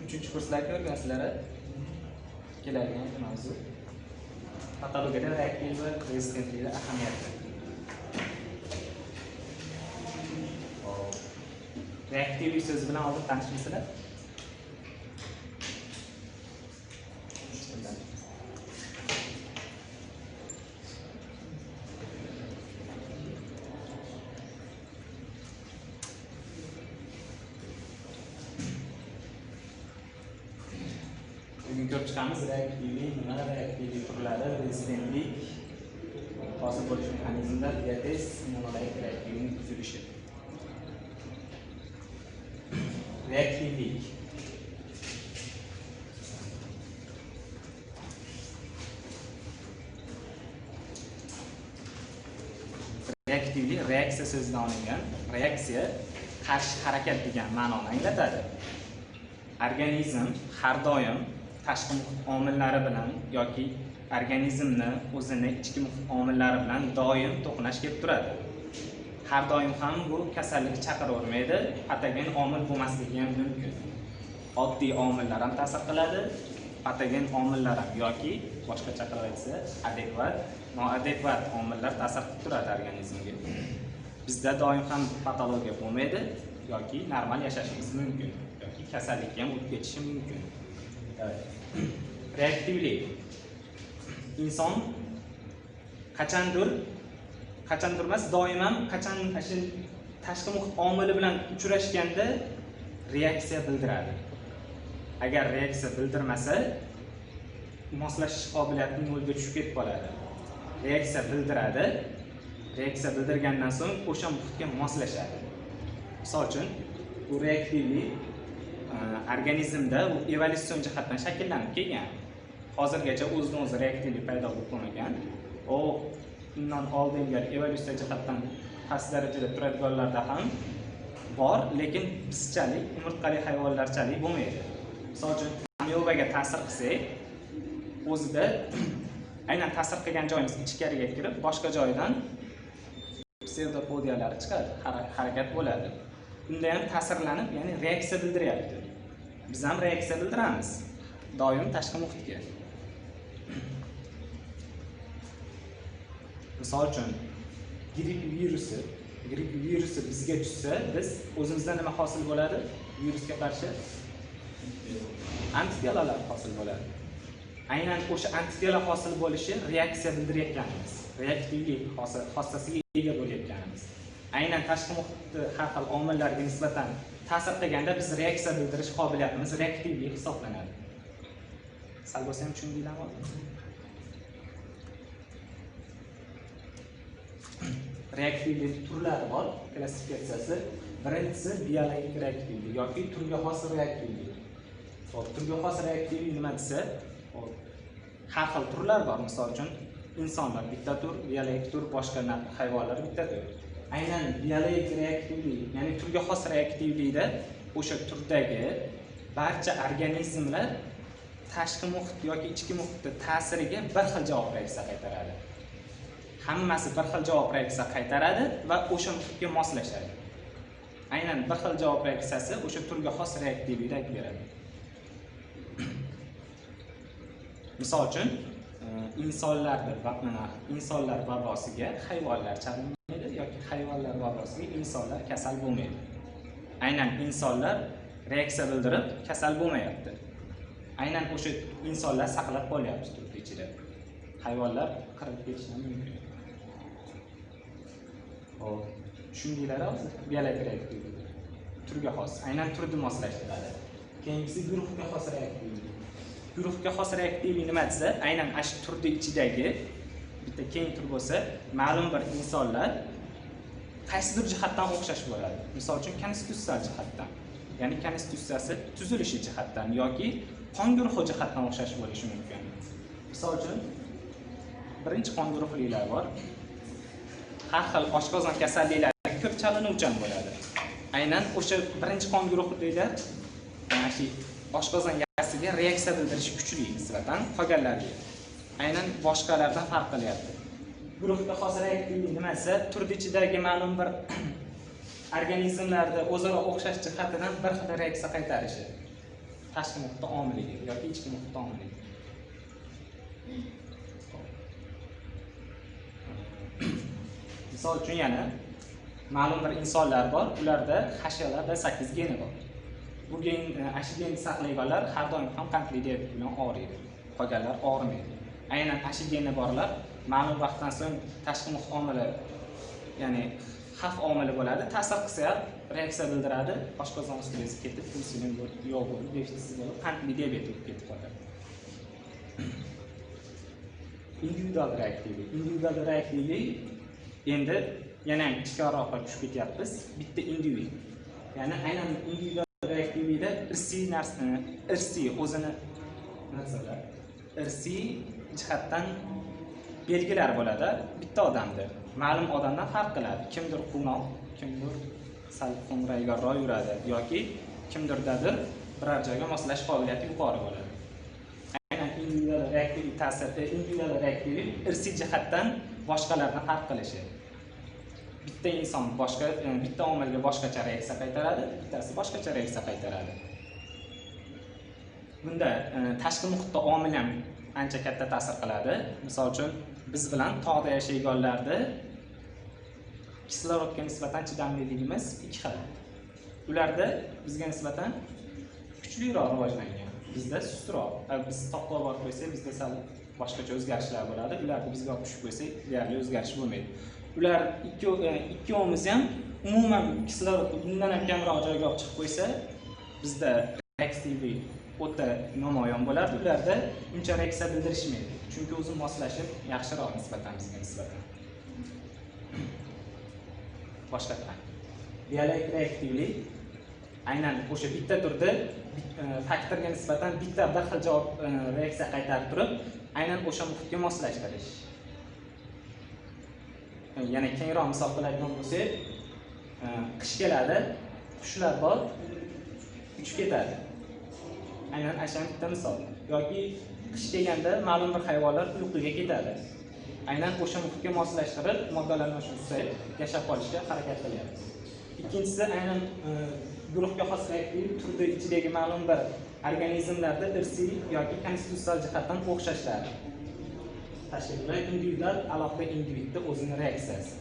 3-chi kurslarda o'rganasizlar. Keladigan mavzu patologiyada reaktiv va rezistentlikning ahamiyati. Reaktivlik so'zi bilan oldin tanishmisizlar? Bugun ko'rib chiqamiz reaktivlik nima, reaktivlik turlari, rezistentlik, hosil bo'lish mexanizmlar, diates, reaktivlikning tuzilishi. Reaktivlik. Reaktivlik reaksiya so'zidan olingan. Reaksiya qarshi harakat degan ma'noni anglatadi. Organizm har doim tashqi muhit omillari bilan yoki organizmni o'zini ichki muhit omillari bilan doim to'qnash kelib turadi. Har doim ham bu kasallik chaqiravermaydi, patogen omil bo'lmasligi ham mumkin. Oddiy omillar ham ta'sir qiladi, patogen omillar ham yoki boshqacha qilib aytsa, adekvat, noadekvat omillar ta'sir qilib turadi organizmga. Bizda doim ham patologiya bo'lmaydi yoki normal yashashimiz mumkin yoki kasallikka ham o'tib ketishi mumkin. Reaktivlik. Inson qachondir emas, doim ham qachon tashqi muhit omili bilan uchrashganda reaksiya bildiradi. Agar reaksiya bildirmasa, moslashish qobiliyatining yo'lga tushib ketib qoladi. Reaksiya bildiradi. Reaksiya bildirgandan so'ng o'sha muhitga moslashadi. Misol uchun, bu reaktivlik organizmda u evolyutsion jihatdan shakllanib kelgan. Hozirgacha o'zidan o'zi reaktivlik paydo bo'lib qolmagan. U undan oldingi evolyutsiya jihatdan past darajada turadiganlarda ham bor, lekin bizchalik, umurtqali hayvonlarchalik bo'lmaydi. Misol uchun, amoebaga ta'sir qilsak, o'zida aynan ta'sir qilgan joyimiz ichkariga kirib, boshqa joydan pseudopodiyalari chiqadi, harakat bo'ladi. Unda ham ta'sirlanib, ya'ni reaksiya bildiryapti. Biz ham reaksiya bildiramiz, doim tashqi muhitga. Misol uchun, gripp virusi bizga tushsa, biz o'zimizda nima hosil bo'ladi? Virusga qarshi antitanalar hosil bo'ladi. Aynan o'sha antitana hosil bo'lishi reaksiya bildirayotganimiz, reaktivlik xossasiga ega bo'layotganimiz. Aynan tashqi muhitda har xil omillarga nisbatan ta'sir qilganda biz reaksiya bildirish qobiliyatimiz reaktivlik hisoblanadi. Sal bo'lsa ham tushundinglarmi? Reaktivlik turlari bor, klassifikatsiyasi. Birinchisi biologik reaktivlik yoki turga xos reaktivlik. Turga xos reaktivlik nima desa, har xil turlar bor. Misol uchun, insonlar bitta tur, biologik tur, boshqa hayvonlar bitta tur. Aynan biologik reaktivlik, ya'ni turga xos reaktivlikda o'sha turdagi barcha organizmlar tashqi muhit yoki ichki muhitning ta'siriga bir xil javob reaksiya qaytaradi. Hammasi bir xil javob reaksiya qaytaradi va o'sha muhitga moslashadi. Aynan bir xil javob reaksiyasi o'sha turga xos reaktivlikni aytib beradi. Misol uchun, insonlar vabosiga hayvonlar chalinmaydi yoki hayvonlar vabosiga insonlar kasal bo'lmaydi. Aynan insonlar reaksiya bildirib kasal bo'lmayapti. Aynan o'sha insonlar saqlab qolyapti turli ichida. Hayvonlar qirib ketishi mumkin. Tushundinglar hozir? Biologik reaktivlik turga xos, aynan turni moslashtiradi. Keyingisi guruhga xos reaktivlik. Guruhga xos reaktivlik nima desa, aynan ash turni ichidagi bitta keng tur bo'lsa, ma'lum bir insonlar qaysidir jihatdan o'xshash bo'ladi. Misol uchun, konstitutsiyal jihatdan, ya'ni konstitutsiyasi tuzilishi jihatdan yoki qon guruhi jihatdan o'xshash bo'lishi mumkin. Misol uchun, birinchi qon guruhliklar bor. Har xil oshqozon kasalliklariga ko'p chalinuvchan bo'ladi. Aynan o'sha birinchi qon guruhliklar mana shu oshqozon yasiga reaksiya bildirish kuchli nisbatan qolganlarga. Aynan boshqalardan farq qilyapti. Guruhga xos reaktivlik nima desa, turli ichidagi ma'lum bir organizmlarda o'zaro o'xshash jihatidan bir xil reaksiya qaytarishi. tashqi muhitda omiligi yoki ichki muhitda omiligi. Misol uchun yana ma'lum bir insonlar bor, ularda hashalarda 8 geni bor. Bu gen genni saqlaganlar har doim ham qandli diabet bilan og'riydi. Qolganlar og'rimaydi. Aynan geni borlar ma'lum vaqtdan so'ng tashqi muhit omili, ya'ni xavf omili bo'ladi, ta'sir qilsa reaksiya bildiradi, oshqozon stresi ketib, insulin yo'q bo'lib, defitsiz bo'lib, qandli diabet bo'lib ketib qoladi. Individual reaktivlik. Individual reaktivlik endi yana ichkariroqqa tushib ketyapmiz. Bitta individ. Ya'ni aynan individual reaktivlikda irsiy o'zini narsalar, irsiy jihatdan belgilar bo'ladi. Bitta odamda ma'lum odamdan farq qiladi. Kimdir quvnoq, kimdir sal xo'mrayganroq yuradi yoki kimdirdadir biror joyga moslashish qobiliyati yuqori bo'ladi. Aynan individual reaktivlik ta'siri, individual reaktivlik irsiy jihatdan boshqalardan farq qilishi. Bitta inson bitta omilga boshqacha reaksiya qaytaradi, bittasi boshqacha reaksiya qaytaradi. Bunda tashqi muhitda omil ham ancha katta ta'sir qiladi. Misol uchun biz bilan tog'da yashayganlarda kislorodga nisbatan chidamliligimiz 2 xil. Ularda bizga nisbatan kuchliroq rivojlangan, bizda sustroq. Biz toqqa borib qo'ysak, bizda sal boshqacha o'zgarishlar bo'ladi. Ularni bizga olib tushib qo'ysak, deyarli o'zgarish bo'lmaydi. Ular ikkovimiz ham umuman kislorod bundan ham kamroq joyga olib chiqib qo'ysa, bizda reaktivlik o'ta namoyon bo'ladi. Ularda uncha reaksiya bildirishmaydi. Chunki o'zi moslashib yaxshiroq nisbatan bizga nisbatan. Boshqa qiladi. Biologik reaktivlik aynan o'sha bitta turda faktorga nisbatan bitta bir xil javob reaksiya qaytarib turib, aynan o'sha muhitga moslashtirish. Yana kengroq misol qiladigan bo'lsak, qish keladi, qushlar bor, uchib ketadi. Aynan asham bitta misol. Yoki qish kelganda ma'lum bir hayvonlar uyquga ketadi. Aynan o'sha muhitga moslashtirib, moddalarni o'sha yashab qolishga harakat qilyapti. Ikkinchisi aynan guruhga xos reaktiv turda ichidagi ma'lum bir organizmlarda irsiy yoki konstitutsiyal jihatdan o'xshashlari. Tashkilotlar individual alohida individda o'zini reaksiyasi.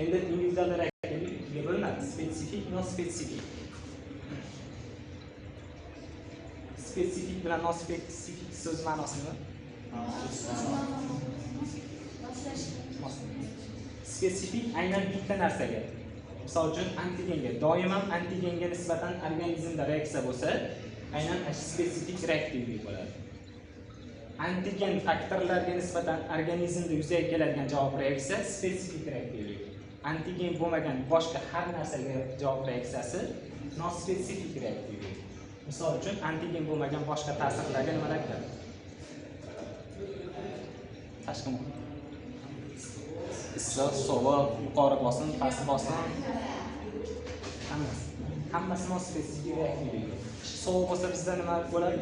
Endi individual reaktivlik ikkiga bo'linadi: spesifik, non-spesifik. Spesifik bilan non-spesifik so'z ma'nosi nima? Spesifik aynan bitta narsaga. Misol uchun antigenga, doim ham antigenga nisbatan organizmda reaksiya bo'lsa, aynan spesifik reaktivlik bo'ladi. Antigen faktorlarga nisbatan organizmda yuzaga keladigan javob reaksiya spesifik reaktivlik. Antigen bo'lmagan boshqa har narsaga javob reaksiyasi non-spesifik reaktivlik. Misol uchun antigen bo'lmagan boshqa ta'sirlarga nimalar kiradi? Tashqi muhit. Issiq, sovuq, yuqori bosim, past bosim, hammasi non-spesifik reaktivlik. Sovuq bo'lsa bizda nima bo'ladi?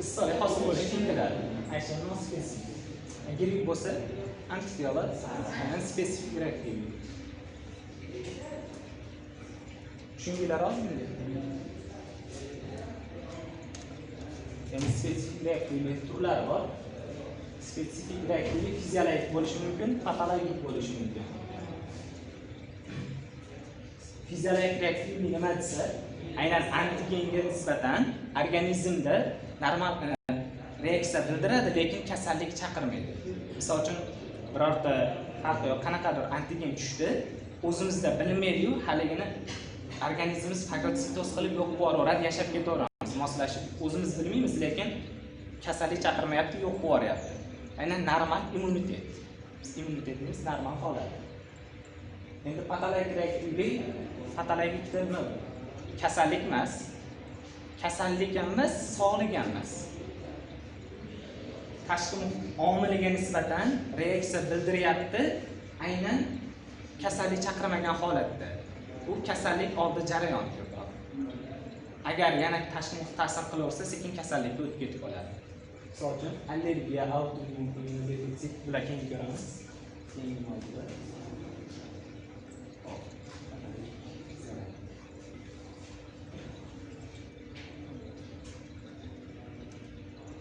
Issiqlik hosil bo'lishi keladi. Aynan non-spesifik. Gripp bo'lsa antitiyollar, aynan spesifik reaktivlik. Tushundinglar hozirmi? Ya'ni spesifik reaktivlik turlari bor. Spesifik reaktivlik fiziologik bo'lishi mumkin, patologik bo'lishi mumkin. Fiziologik reaktivlik nima desa, aynan antigenga nisbatan organizmda normal reaksiya bildiradi, lekin kasallik chaqirmaydi. Misol uchun birorta farqi yo'q, qanaqadir antigen tushdi, o'zimizda bilmaydi-yu, haligini organizmimiz fagositoz qilib yo'q bo'laveradi, yashab ketaveramiz, moslashib. O'zimiz bilmaymiz, lekin kasallik chaqirmayapti, yo'q bo'layapti. Aynan normal immunitet. Biz immunitetimiz normal holat. Endi patologik reaktivlik, patologikda nima? Kasallik emas. Kasallik emas, sog'lik emas. Tashqi omiliga nisbatan reaksiya bildiryapti, aynan kasallik chaqirmagan holatda. Bu kasallik oldi jarayon ko'proq. Agar yana tashqi muhit ta'sir qilaversa, sekin kasallikka o'tib ketib qoladi. Misol uchun allergiya, autoimmun defitsit bular keng ko'ramiz. Keyingi mavzuda.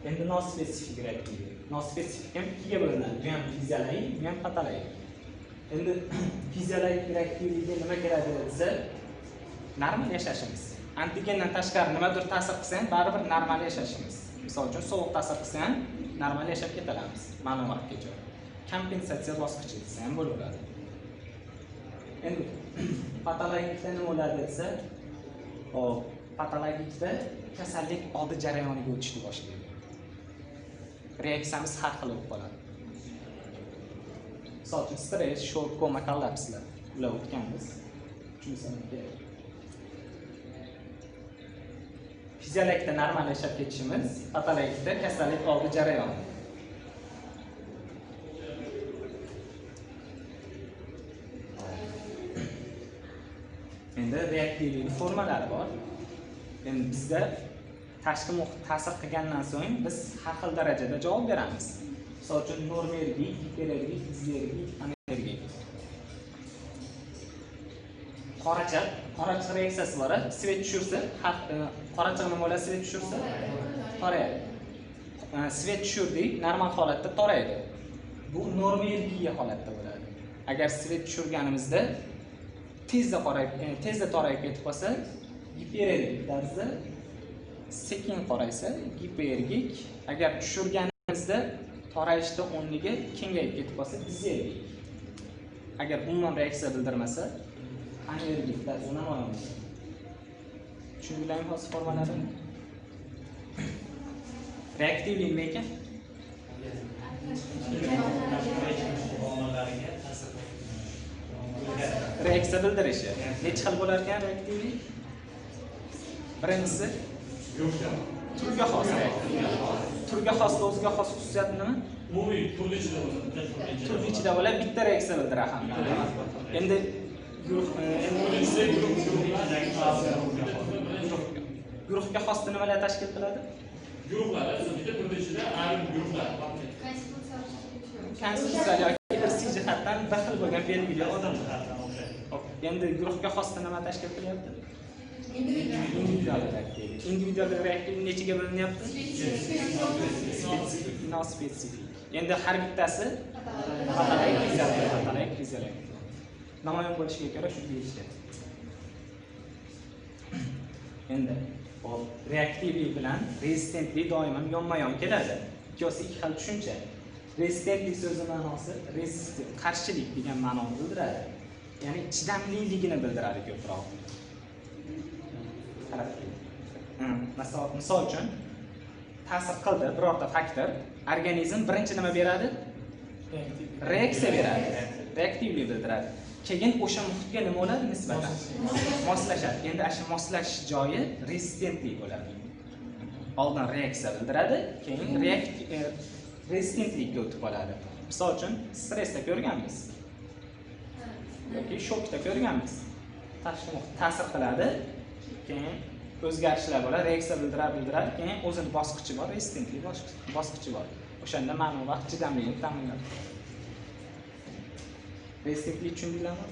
Endi nospesifik reaktivlik. Nospesifik ham ikkiga bo'linadi. Bu ham fiziologik, bu ham patologik. Endi fiziologik reaktivlikga nima kiradi desa, normal yashashimiz. Antigendan tashqari nimadir ta'sir qilsa ham baribir normal yashashimiz. Misol uchun sovuq ta'sir qilsa ham normal yashab ketamiz ma'lum vaqtgacha. Kompensatsiya bosqichi desa ham bo'laveradi. Endi patologikda nima bo'ladi desa, patologikda kasallik oldi jarayoniga o'tishni boshlaydi. Reaksiyamiz har xil bo'lib qoladi. Misol uchun stress, shok, koma, kollapslar ular o'tganmiz. Tushunsangiz kerak. Fiziologikda normal yashab ketishimiz, patologikda kasallik oldi jarayoni. Endi reaktivlik formalari bor. Endi bizda tashqi muhit ta'sir qilgandan so'ng biz har xil darajada javob beramiz. Misol uchun normergik, hiperergik, dizergik, anergik. Qorachiq reaksiyasi bor. Svet tushirsa, qorachiq nima bo'ladi? Svet tushirsa, torayadi. Svet tushirdik, normal holatda toraydi. Bu normergik holatda bo'ladi. Agar svet tushirganimizda tezda torayib ketib qolsa, hiperergik tarzda, sekin qoraysa, hiperergik. Agar tushirganimizda torayishda o'rniga kengayib ketib qolsa, dizergik. Agar umuman reaksiya bildirmasa, anergik tarzda namoyon bo'ladi. Tushundinglarmi hozir formalarini? Reaktivlik nima ekan? Reaksiya bildirishi. Necha xil bo'lar ekan reaktivlik? Birinchisi turga xos reaktivlik. Turga xos o'ziga xos xususiyati nima? Umumiy turli ichida bo'ladi. Turli ichida bo'ladi, bitta reaksiya bildiradi hamma. Endi guruhga xos nimalar tashkil qiladi? Guruhlar, bitta turli ichida ayrim guruhlar. Konstitutsiya yoki irsiy jihatdan bir xil bo'lgan belgili odamlar. Endi guruhga xos nima tashkil qilyapti? Individual reaktivlik. Individual reaktivlik nechaga bo'linyapti? Spesifik, nospesifik. Endi har bittasi patologik fiziologik. Namoyon bo'lishiga ko'ra shunga yetishadi. Endi reaktivlik bilan rezistentlik doimo yonma-yon keladi. Ikkosi ikki xil tushuncha. Rezistentlik so'zi ma'nosi qarshilik degan ma'noni bildiradi. Ya'ni chidamliligini bildiradi ko'proq. Misol uchun ta'sir qildi birorta faktor, organizm birinchi nima beradi? Reaksiya beradi. Reaktivlik bildiradi. Keyin o'sha muhitga nima bo'ladi nisbatan? Moslashadi. Endi o'sha moslashish joyi rezistentlik bo'ladi. Oldin reaksiya bildiradi, keyin rezistentlikka o'tib qoladi. Misol uchun stressda ko'rganmiz. Yoki shokda ko'rganmiz. Tashqi muhit ta'sir qiladi, keyin o'zgarishlar bo'ladi, reaksiya bildiradi, keyin o'zining bosqichi bor, rezistentlik bosqichi bor. O'shanda ma'lum vaqt chidamlilikni ta'minlaydi. Rezistentlik tushundinglarmi?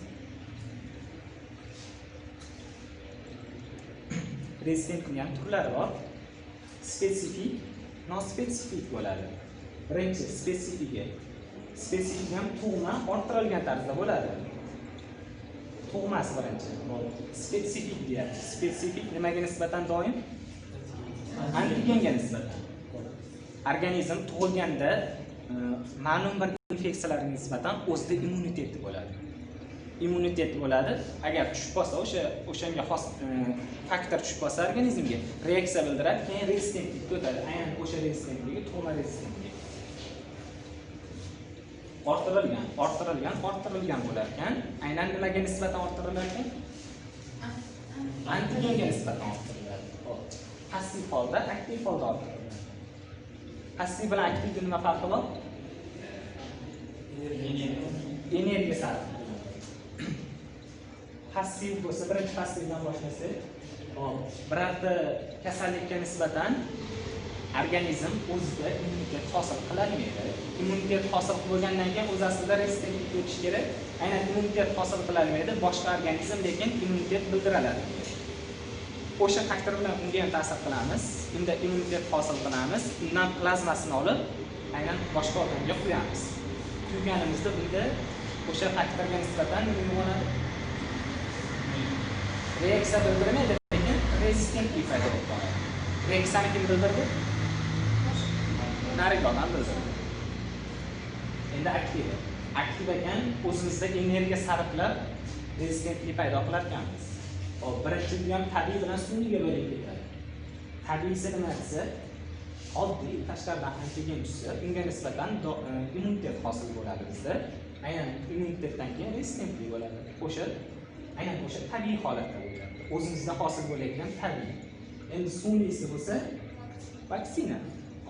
Rezistentlikning ham turlari bor. Spesifik, nospesifik bo'ladi. Birinchi spesifik ham tug'ma orttirilgan tarzda bo'ladi. Tug'masi birinchi. Spesifik deyapti. Spesifik nimaga nisbatan doim? Antigenga nisbatan. Organizm tug'ilganda ma'lum bir infeksiyalarga nisbatan o'zida immuniteti bo'ladi. Immunitet bo'ladi. Agar tushib qolsa, o'shanga xos faktor tushib qolsa organizmga reaksiya bildiradi, keyin rezistentlik ko'taradi. Aynan o'sha rezistentligi tug'ma rezistentligi. Orttirilgan bo'lar ekan. Aynan nimaga nisbatan orttirilar ekan? Antigenga nisbatan orttiriladi. Passiv holda, aktiv holda orttiriladi. Passiv bilan aktivning nima farqi bor? Energiya sarfi. Passiv bo'lsa, birinchi passivdan boshlasak, birorta kasallikka nisbatan organizm o'zida immunitet hosil qilolmaydi. Immunitet hosil bo'lgandan keyin o'z aslida rezistentlikka o'tish kerak. Aynan immunitet hosil qilolmaydi, boshqa organizm lekin immunitet bildiradi. o'sha faktor bilan unga ham ta'sir qilamiz. Unda immunitet hosil qilamiz. Undan plazmasini olib, aynan boshqa odamga qo'yamiz. Quyganimizda bunda o'sha faktorga nisbatan nima bo'ladi? Reaksiya bildirmaydi, lekin rezistentlik paydo bo'ladi. Reaksiyani kim bildirdi? Nariga odam bildirdi. Endi aktiv. Aktiv ekan, o'zimizda energiya sarflab rezistentlik paydo qilar ekanmiz. Hop, birinchi bu ham tabiiy bilan sun'iyga bo'linib ketadi. Tabiiysi nima desa, oddiy tashqaridan ham kelgan tushsa, unga nisbatan immunitet hosil bo'ladi bizda. Aynan immunitetdan keyin rezistentlik bo'ladi. Aynan o'sha tabiiy holatda bo'ladi. O'zimizda hosil bo'layotgan tabiiy. Endi sun'iysi bo'lsa, vaksina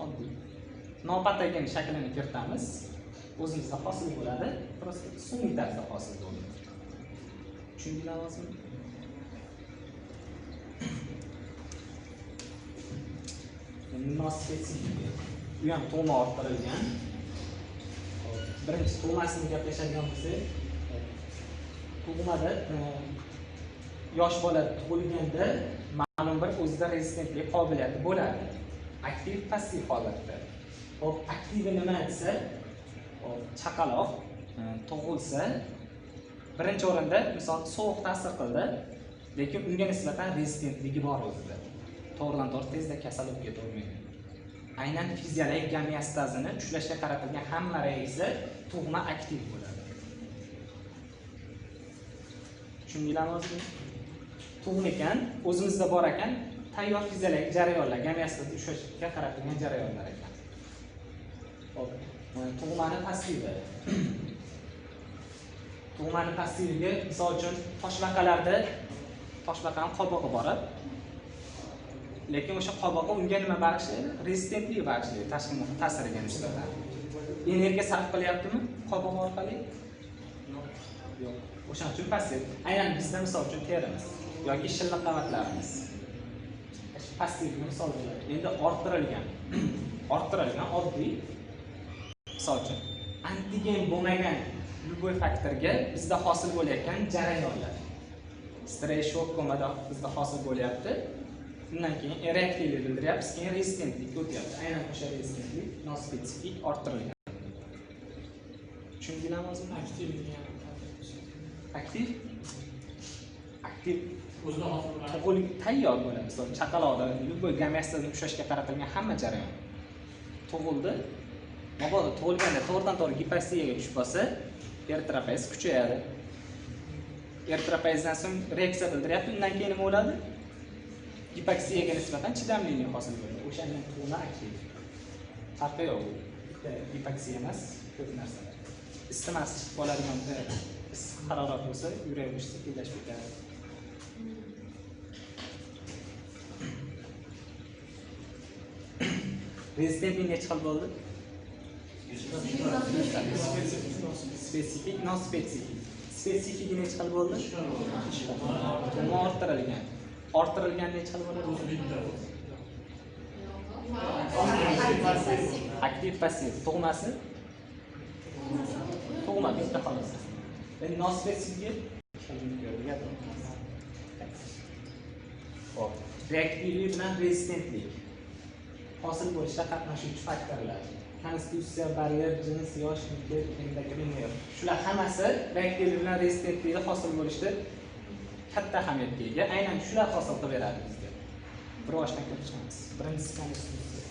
oddiy. Nopatogen shaklini kiritamiz. O'zimizda hosil bo'ladi, prosta sun'iy tarzda hosil bo'ladi. Tushundingizmi? Spesifik. Bu ham tug'ma orttirilgan. Birinchi tug'masini gaplashadigan bo'lsak, tug'mada yosh bola tug'ilganda ma'lum bir o'zida rezistentlik qobiliyati bo'ladi. Aktiv, passiv holatda. Hop, aktivi nima desa, chaqaloq tug'ilsa, birinchi o'rinda misol sovuq ta'sir qildi, lekin unga nisbatan rezistentligi bor o'zida. To'g'ridan-to'g'ri tezda kasal bo'lib ketavermaydi. Aynan fiziologik gamiyastazini ushlashga qaratilgan hamma reaksiya tug'ma aktiv bo'ladi. Tushundingizmi? Tug'ma ekan, o'zimizda bor ekan, tayyor fiziologik jarayonlar, gamiyastazni ushlashga qaratilgan jarayonlar ekan. Hop, tug'mani passivi. Tug'mani passiviga misol uchun toshbaqalarda toshbaqaning qobig'i borib, lekin o'sha qobig'i unga nima bag'ishlaydi? Rezistentlik bag'ishlaydi tashqi muhit ta'siriga nisbatan. Energiya sarf qilyaptimi qobig'i orqali? Yo'q. O'shaning uchun passiv. Aynan bizda misol uchun terimiz yoki shilliq qavatlarimiz. Passiv misol bo'ladi. Endi orttirilgan oddiy misol uchun antigen bo'lmagan любой faktorga bizda hosil bo'layotgan jarayonlar. Stress, shok, komada bizda hosil bo'lyapti. Undan keyin reaktivlik bildiryapmiz, keyin rezistentlik o'tyapti. Aynan o'sha rezistentlik nospesifik orttirilgan. Tushundingizmi? Aktiv o'zida hosil bo'ladi. Tayyor bo'ladi. Misol chaqaloqda любой gamiyastazini ushlashga qaratilgan hamma jarayon. Tug'ildi. Mabodo tug'ilganda to'g'ridan-to'g'ri gipoksiyaga tushib qolsa, eritropoez kuchayadi. Eritropoezdan so'ng reaksiya bildiryapti. Undan keyin nima bo'ladi? Gipoksiyaga nisbatan chidamlilik hosil bo'ladi. O'shandan tug'ma aktiv. Farqi yo'q. Bitta gipoksiya emas, ko'p narsalar. Istimas chiqib qoladigan issiq harorat bo'lsa, yurak urishi sekinlashib ketadi. Rezistentlik necha xil bo'ldi? Spesifik, non-spesifik. Spesifik necha xil bo'ldi? Tug'ma orttirilgan. Orttirilgan necha xil bo'ladi? Aktiv, passiv. Tug'masi? Tug'ma bitta xolos. Endi non-spesifik hop, reaktivlik bilan rezistentlik hosil bo'lishda qatnashuvchi faktorlar. Konstitutsiya, baryer, jins, yosh, immunitet, endokrinniy. Shular hammasi reaktivlik bilan rezistentlikda hosil bo'lishda katta ahamiyatga ega. Aynan shular hosil qilib beradi bizga. Bir boshdan ko'rib chiqamiz. Birinchisi konstitutsiya.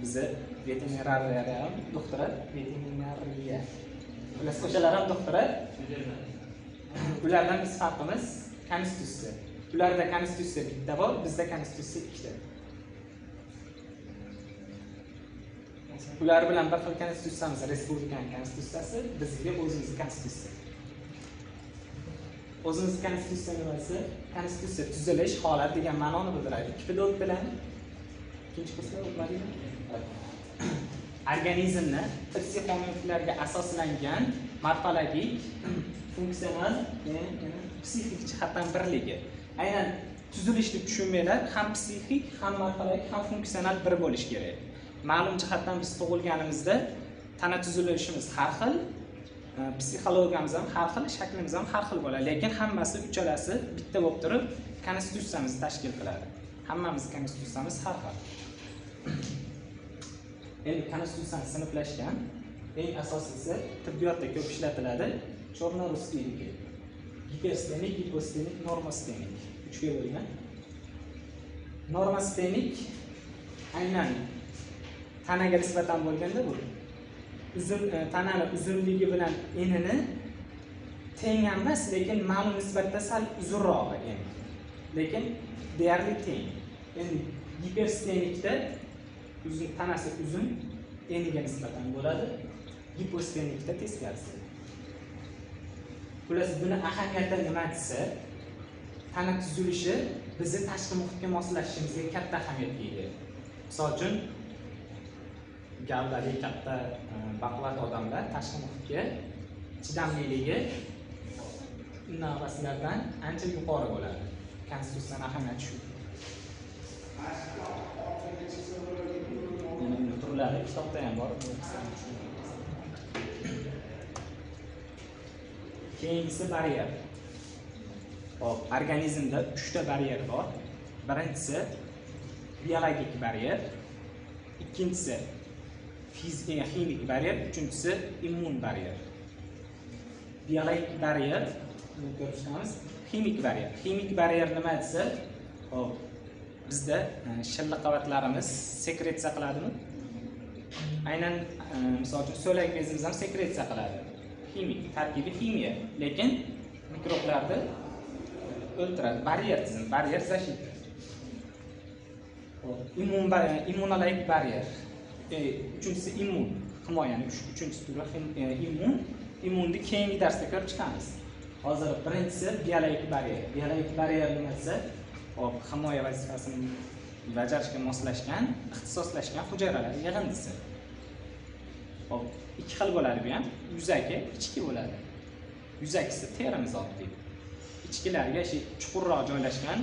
Bizi veterinariya doktori, veterinariya. Ular o'shalar ham doktori. Ulardan biz farqimiz konstitutsiya. Ularda konstitutsiya bitta bor, bizda konstitutsiya ikkita. Ular bilan bir xil konstitutsiyamiz, respublikaning konstitutsiyasi, bizga o'zimizning konstitutsiya. O'zimizning konstitutsiya nimasi? Konstitutsiya tuzilish, holat degan ma'noni bildiradi. Ikkita o'tdilarmi? Ikkinchi kursda o'tmadingmi? Organizmni psixologlarga asoslangan morfologik, funksional, psixik jihatdan birligi. Aynan tuzilish deb tushunmanglar, ham psixik, ham morfologik, ham funksional bir bo'lish kerak. Ma'lum jihatdan biz tug'ilganimizda tana tuzilishimiz har xil, psixologiyamiz ham har xil, shaklimiz ham har xil bo'ladi, lekin hammasi uchalasi bitta bo'lib turib konstitutsiyamizni tashkil qiladi. Hammamiz konstitutsiyamiz har xil. Endi konstitutsiyani sinflashgan eng asosiysi tibbiyotda ko'p ishlatiladi. Chorno-ruskiyligi. Giperstenik, gipostenik, normostenik. 3 ga bo'lgan. Normostenik aynan tanaga nisbatan bo'lganda bu tanani uzunligi bilan enini teng emas, lekin ma'lum nisbatda sal uzunroq en. Lekin deyarli teng. Endi giperstenikda tanasi uzun, eniga nisbatan bo'ladi. Gipostenikda teskarisi. Xullas buni ahamiyati nima desa, tana tuzilishi bizni tashqi muhitga moslashishimizga katta ahamiyatga ega. Misol uchun gavdali katta baquvvat odamlar tashqi muhitga chidamliligi navbasilardan ancha yuqori bo'ladi. Konstitutsiyaning ahamiyati shu. Yana turlari kitobda ham bor. Keyingisi baryer. Hop, organizmda 3 ta baryer bor. Birinchisi biologik baryer, ikkinchisi ximik baryer, uchinchisi immun baryer. Biologik baryer ko'rishamiz. Ximik baryer. Ximik baryer nima desa, hop, bizda shilliq qavatlarimiz sekretsiya qiladimi? Aynan misol uchun so'lak bezimiz ham sekretsiya qiladi. Ximik tarkibi ximiya, lekin mikroblarni o'ldiradi. Baryer tizim, baryer zashita. Immunologik baryer. Uchinchisi immun, himoyaning uchinchi turi immun. Immunni keyingi darsda ko'rib chiqamiz. Hozir birinchisi biologik baryer. Biologik baryer nima desa, hop, himoya vazifasini bajarishga moslashgan, ixtisoslashgan hujayralar yig'indisi. Hop, ikki xil bo'ladi bu ham. Yuzaki, ichki bo'ladi. Yuzakisi terimiz oddiy. Ichkilariga chuqurroq joylashgan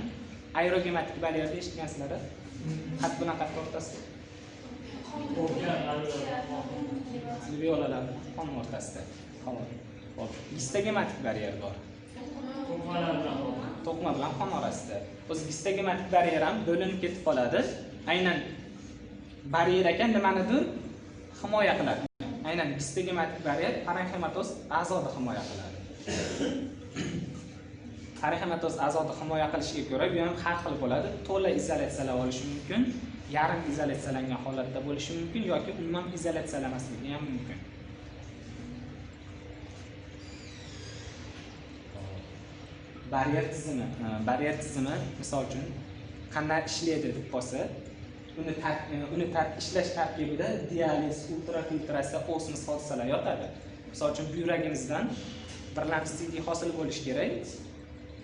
aerogematik baryerni eshitgansizlar. Qat bilan qat o'rtasida. Alveolalar qon o'rtasida. Hop, gistogematik baryer bor. To'qma bilan qon orasida. O'zi gistogematik baryer ham bo'linib ketib qoladi. Aynan baryer ekan nimanidir himoya qiladi. Aynan gistogematik baryer parenximatoz a'zoni himoya qiladi. Parenximatoz a'zoni himoya qilishiga ko'ra bu ham har xil bo'ladi. To'la izolyatsiyalab olishi mumkin, yarim izolyatsiyalangan holatda bo'lishi mumkin yoki umuman izolyatsiyalamasligi ham mumkin. Baryer tizimi misol uchun qanday ishlaydi deb qolsa, uni ishlash tarkibida dializ, ultrafiltratsiya, osmos hodisalar yotadi. Misol uchun buyuragimizdan birlamchisiy hosil bo'lishi kerak,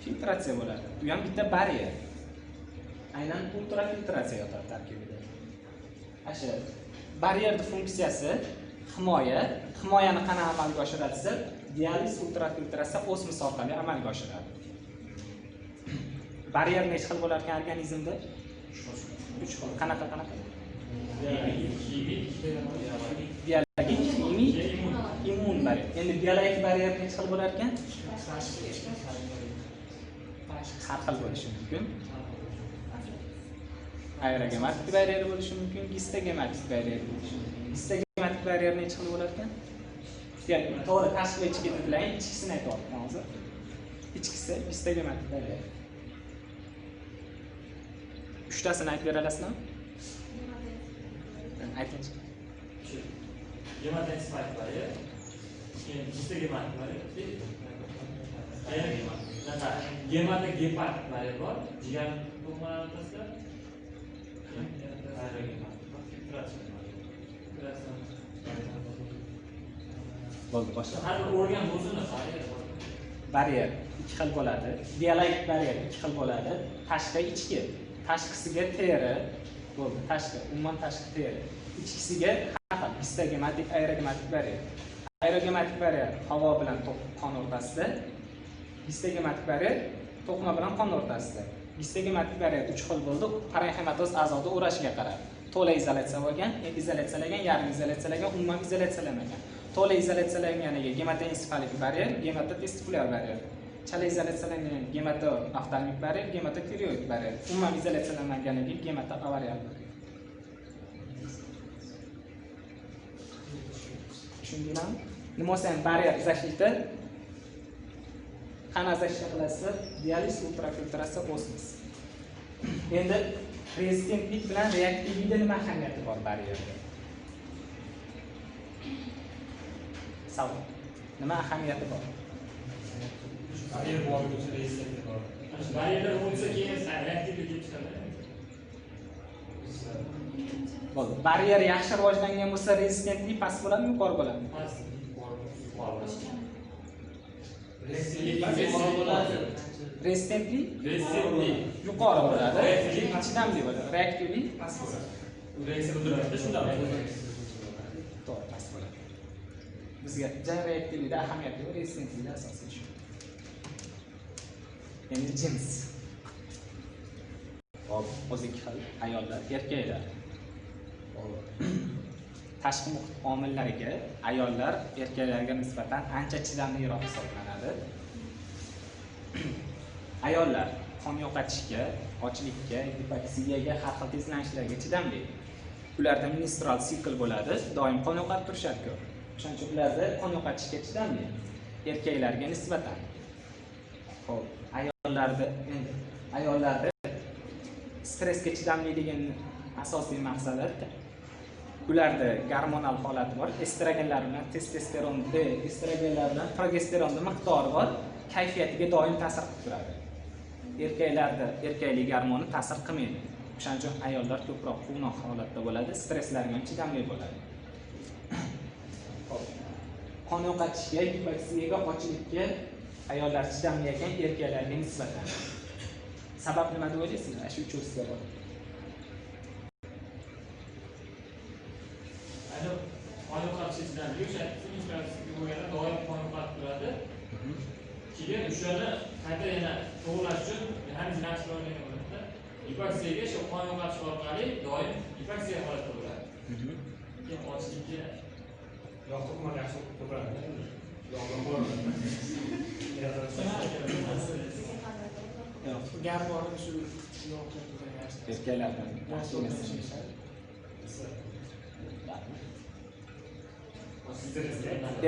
filtratsiya bo'ladi. Bu ham bitta baryer. Aynan ultrafiltratsiya yotadi tarkibida. Asha baryerning funksiyasi himoyani qanday amalga oshiradi desa, dializ, ultrafiltratsiya, osmos orqali amalga oshiradi. Baryer necha xil bo'lar ekan organizmda? 3 xil. Qanaqa? Biologik, ximik, immun baryer. Endi biologik baryer necha xil bo'lar ekan? Har xil bo'lishi mumkin. Aerogematik baryer bo'lishi mumkin, gistogematik baryer bo'lishi mumkin. Gistogematik baryer necha xil bo'lar ekan? Ya'ni to'g'ri tashqi va ichki dedilar, ichkisini aytyapman hozir. Ichkisi gistogematik baryer. 3tasini aytib bera olasizmi? Aytingchi. Gematik baryer, gistogematik baryer, gematik gepatik baryer bor, jigar to'qmalar o'rtasida. Bo'ldi, boshqa. Har bir organ o'zini baryer ikki xil bo'ladi. Biologik baryer ikki xil bo'ladi. Tashqi, ichki. Tashqisiga teri, bo'ldi, tashqi, umuman tashqi teri. Ichkisiga har xil gistogematik, aerogematik baryer. Aerogematik baryer havo bilan qon o'rtasida, gistogematik baryer to'qma bilan qon o'rtasida. Gistogematik baryer 3 xil bo'ldi. Parenximatoz a'zoda o'rashiga qarab. To'la izolyatsiya bo'lgan, izolyatsiyalagan, yarim izolyatsiyalagan, umuman izolyatsiyalamagan. to'la izolyatsiyalanganiga gematoensefalik baryer, gematotestikulyar baryer. Chala izolyatsiyalangan gematooftalmik baryer, gematotireoid baryer. Umuman izolyatsiyalanganiga gematoavarial baryer. Tushundingizmi? Nima bo'lsa ham baryer защита qana защита qilasiz? Dializ, ultrafiltratsiya, osmos. Endi rezistentlik bilan reaktivlikda nima ahamiyati bor baryerda? Savol. Nima ahamiyati bor? Baryer borligi uchun rezistentlik bor. Baryer bo'lsa keyin reaktivlik chiqadi. Bo'ldi. Baryer yaxshi rivojlangan bo'lsa rezistentlik past bo'ladimi, yuqori bo'ladimi? Past. Rezistentlik yuqori bo'ladi, chidamli bo'ladi. Reaktivlik past bo'ladi. Reaksiya shunday. To'g'ri, past bo'ladi. Bizga jang reaktivlikda ahamiyati yo'q, rezistentlikda asosiy shu. Endi jins. Hop, o'zi ikki xil ayollar, erkaklar. Tashqi muhit omillariga ayollar erkaklarga nisbatan ancha chidamliroq hisoblanadi. Ayollar qon yo'qotishga, ochlikka, gipoksiyaga, har xil tezlanishlarga chidamli. Ularda menstrual sikl bo'ladi, doim qon yo'qotib turishadi-ku. Shuning uchun ularda qon yo'qotishga chidamli. Erkaklarga nisbatan. Xo'p, ayollarda stressga chidamli degan asosiy maqsadi ularda gormonal holati bor, estrogenlar bilan testosteron, estrogenlar bilan progesteronning miqdori bor, kayfiyatiga doim ta'sir qilib turadi. Erkaklarda erkaklik gormoni ta'sir qilmaydi. Shuning uchun ayollar ko'proq quvnoq holatda bo'ladi, stresslarga ham chidamli bo'ladi. Xo'p. Qon yo'qotishga, gipoksiyaga, ochlikka ayollar chidamli ekan, erkaklarga nisbatan. Sabab nima deb o'ylaysizlar? Shu uchosiga bor. Qon yo'qotishdan o'sha bo'lganda doim qon yo'qotib turadi. Keyin o'shani qayta yana to'g'rilash uchun ham zinashtirgan bo'ladi. Gipoksiyaga shu qon yo'qotish orqali doim gipoksiya holatda bo'ladi. Keyin ochlikka yoqtirma yaxshi ko'radi. Garmoni shu erkaklardan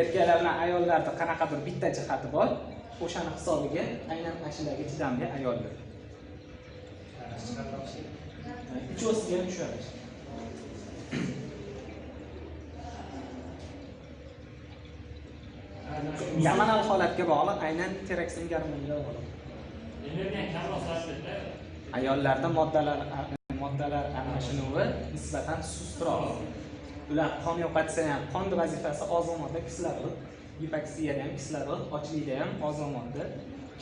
erkaklar bilan ayollarda qanaqadir bitta jihati bor, o'shani hisobiga aynan ashulaga chidamli ayollar. Uchosiga ham tushadi. Gormonal holatga bog'liq, aynan tiroxin gormoniga bog'liq. Ayollarda moddalar almashinuvi nisbatan sustroq. Ular qon yo'qotsa ham qonning vazifasi oziq modda kislorod, gipoksiyada ham kislorod, ochlikda ham oziq modda,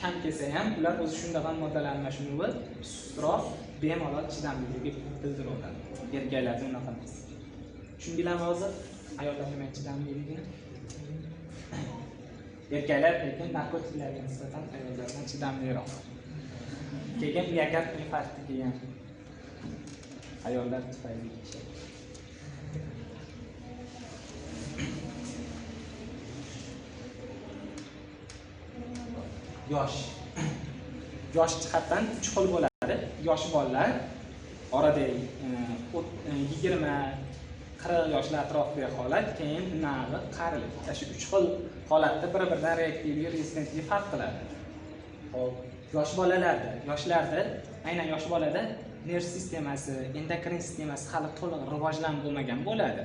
kam kelsa ham ular o'zi shunday moddalar almashinuvi sustroq, bemalol chidamliligi bildiradi. Erkaklarda unaqa emas. Tushundinglarmi hozir? Ayollar nima chidamliligini? Erkaklar lekin narkotiklarga nisbatan ayollardan chidamliroq. Keyin miokard infarkti degan ayollar tufayli yosh jihatdan 3 xil bo'ladi. Yosh bolalar orada 20-40 yoshlar atrofidagi holat, keyin nari qarilik. Shu 3 xil holatda bir-biridan reaktivlik, rezistentlik farq qiladi. Xo'p, yoshlarda, aynan yosh bolada nerv sistemasi, endokrin sistemasi hali to'liq rivojlanib bo'lmagan bo'ladi.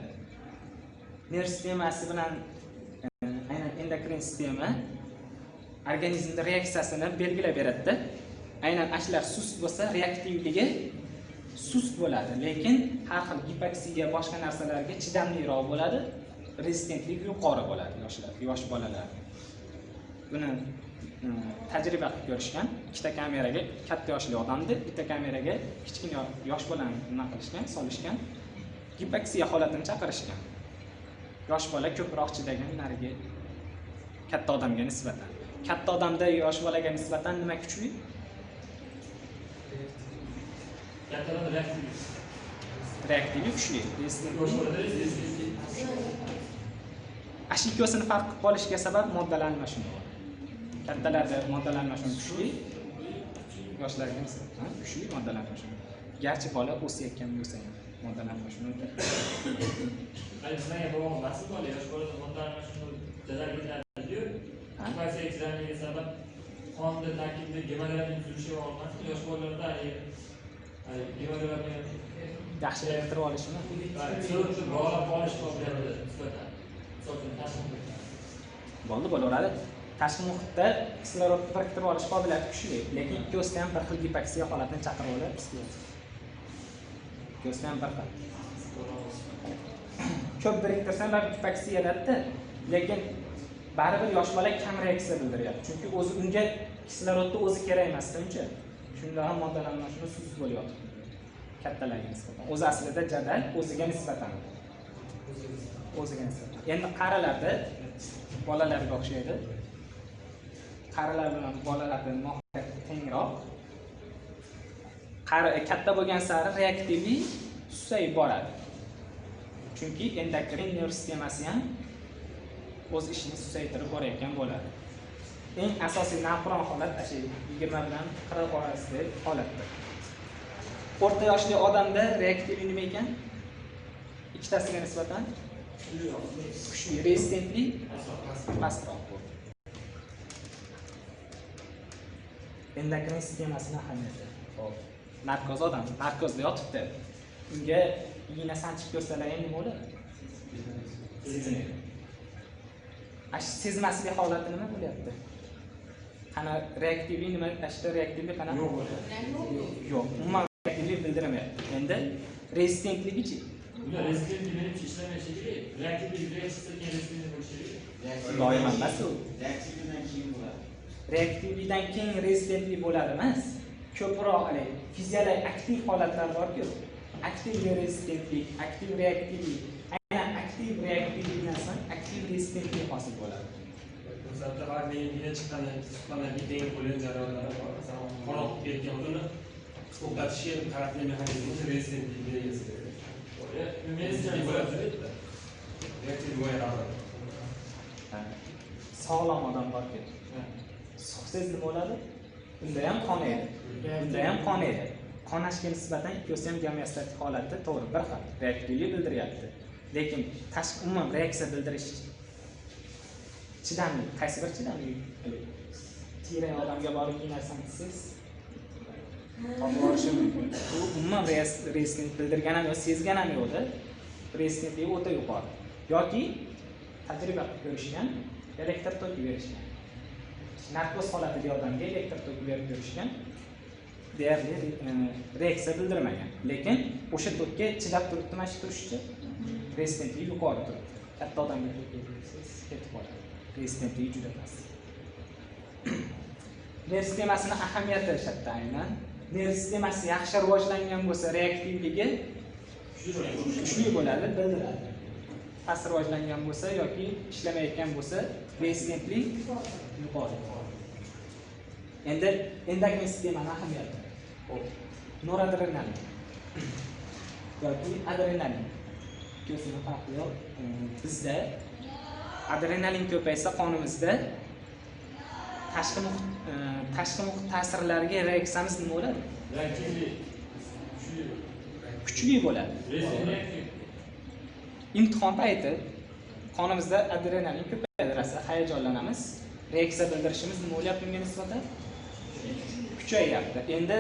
Nerv sistemasi bilan aynan endokrin sistema organizmning reaksiyasini belgilab beradi. Aynan ashlar sust bo'lsa, reaktivligi sust bo'ladi, lekin har xil gipoksiyaga, boshqa narsalarga chidamliroq bo'ladi, rezistentlik yuqori bo'ladi yosh bolalar. Buni tajriba qilib ko'rishgan. Ikkita kameraga katta yoshli odamni, bitta kameraga kichkina yosh bolani nima qilishgan, solishgan. Gipoksiya holatini chaqirishgan. Yosh bola ko'proq chidagan nariga katta odamga nisbatan. Katta odamda yosh bolaga nisbatan nima kuchli? Katta odamda reaktivlik kuchli. Ash ikkosini farq qilib qolishiga sabab moddalar almashinuvi bor. Kattalarda moddalar almashinuvi kuchli, yoshlarga nisbatan kuchli moddalar almashinuvi. Garchi bola o'sayotgan bo'lsa ham moddalar almashinuvi. Bizlarga bog'liq mas'ul bola, yosh bolada moddalar almashinuvi jadalliklarga hipoksiyasiga sabab qonda tarkibida gemoglobin tuzilishiga bog'liq. Yosh bolalarda gemoglobin yaxshi keltirib olishini. So'rib bog'lab qolish qobiliyati nisbatan. Bo'ldi, bo'laveradi. Tashqi muhitda kislorodni biriktirib olish qobiliyati kuchli, lekin ikkovsida ham bir xil gipoksiya holatini chaqirib oladi. Ikkovsida ham bir xil. Ko'p biriktirsam ham gipoksiyada, lekin baribir yosh bola kam reaksiya bildiryapti. Chunki o'zi unga kislorodni o'zi kerak emas uncha. Shunda ham moddalar almashinuvi suvsiz bo'lyapti. Kattalarga nisbatan. O'zi aslida jadal o'ziga nisbatan. O'ziga nisbatan. Endi qarilarda bolalarga o'xshaydi. Qarilar bilan bolalarning mohiyati tengroq. Katta bo'lgan sari reaktivlik susayib boradi. Chunki endokrin nerv sistemasi ham o'z ishini susaytirib borayotgan bo'ladi. Eng asosiy navqiron holat shu 20 bilan 40 orasidagi holatdir. O'rta yoshli odamda reaktivlik nima ekan? Ikkitasiga nisbatan kuchli, rezistentlik pastroq bo'ladi. Endokrin sistemasining ahamiyati. Xo'p, narkoz odam, narkozda yotibdi. Unga igna sanchib ko'rsalar ham nima bo'ladi? Sezmaydi. Ash sezmaslik holati nima bo'lyapti? Qana reaktivlik nima? Ashda reaktivlik qana? Yo'q. Umuman reaktivlik bildirmayapti. Endi rezistentligichi? Ular rezistentlik menimcha ishlamayshi kerak. Reaktivlik reaksiya keyin rezistent bo'lishi kerak. Doim emas u. Reaktivlikdan keyin bo'ladi. Reaktivlikdan keyin rezistentlik bo'ladi emas. Ko'proq fiziologik aktiv holatlar bor-ku. Aktiv rezistentlik, aktiv reaktivlik. Aynan aktiv reaktivlikdan so'ng aktiv rezistentlik hosil bo'ladi. Masalan, varniyga chiqqandan keyin bo'lgan jarayonlar bor. Masalan, qon ketgan o'rni to'xtatishga qaratilgan mexanizmni rezistentlikga egasidir. Sog'lom odam bor-ku. Suqsiz nima bo'ladi? Unda ham qonaydi. Unda ham qonaydi. Qonashga nisbatan ikkosi ham gomeostatik holatda to'g'ri bir xil reaktivlik bildiryapti. Lekin tashqi umuman reaksiya bildirish chidamli, qaysi bir chidamli? Tiyrak odamga borib narsani desiz, toporishi mumkin. U umuman rezistent bildirgan ham yo'q, sezgan ham yo'qda. Rezistentligi o'ta yuqori. Yoki tajriba qilib ko'rishgan, elektr toki berishgan. Narkoz holatidagi odamga elektr toki berib ko'rishgan. Deyarli reaksiya bildirmagan. Lekin o'sha tokka chidab turibdi, mana shu turishchi. Rezistentligi yuqori turibdi. Katta odamga toki bersangiz ketib qoladi. Rezistentligi juda past. Nerv sistemasining ahamiyati shatda aynan. Nerv sistemasi yaxshi rivojlangan bo'lsa, reaktivligi kuchli bo'ladi, bildiradi. Past rivojlangan bo'lsa yoki ishlamayotgan bo'lsa, rezistentlik yuqori. Endi endokrin sistemaning ahamiyati. Xo'p, noradrenalin yoki adrenalin. Ikkovsini farqi yo'q. Bizda adrenalin ko'paysa qonimizda tashqi muhit ta'sirlariga reaksiyamiz nima bo'ladi? Kuchli bo'ladi. Imtihon payti qonimizda adrenalin ko'payadi, rasa hayajonlanamiz. Reaksiya bildirishimiz nima bo'lyapti unga nisbatan? Kuchayyapti. Endi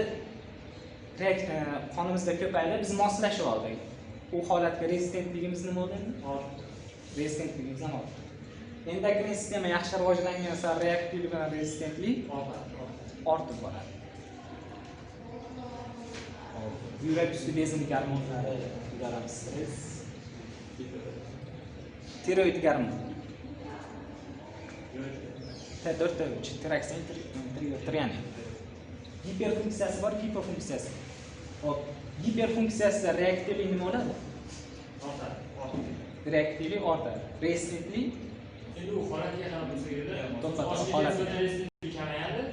qonimizda ko'paydi, biz moslashib oldik. U holatga rezistentligimiz nima bo'ldi? Rezistentligimiz ham ortdi. Endokrin sistema yaxshi rivojlangan sari reaktivlik bilan rezistentlik ortib boradi. Yurak usti bezini gormonlari tugalamiz. Tiroid gormon. T4, T3, tiraksin, trianin. Hiperfunksiyasi bor, hipofunksiyasi. Hop, hiperfunksiyasida reaktivlik nima bo'ladi? Reaktivlik ortadi. Rezistentlik endi u holatiga qarab bo'lsa-da, to'xtatib holatga rezistentlik kamayadi.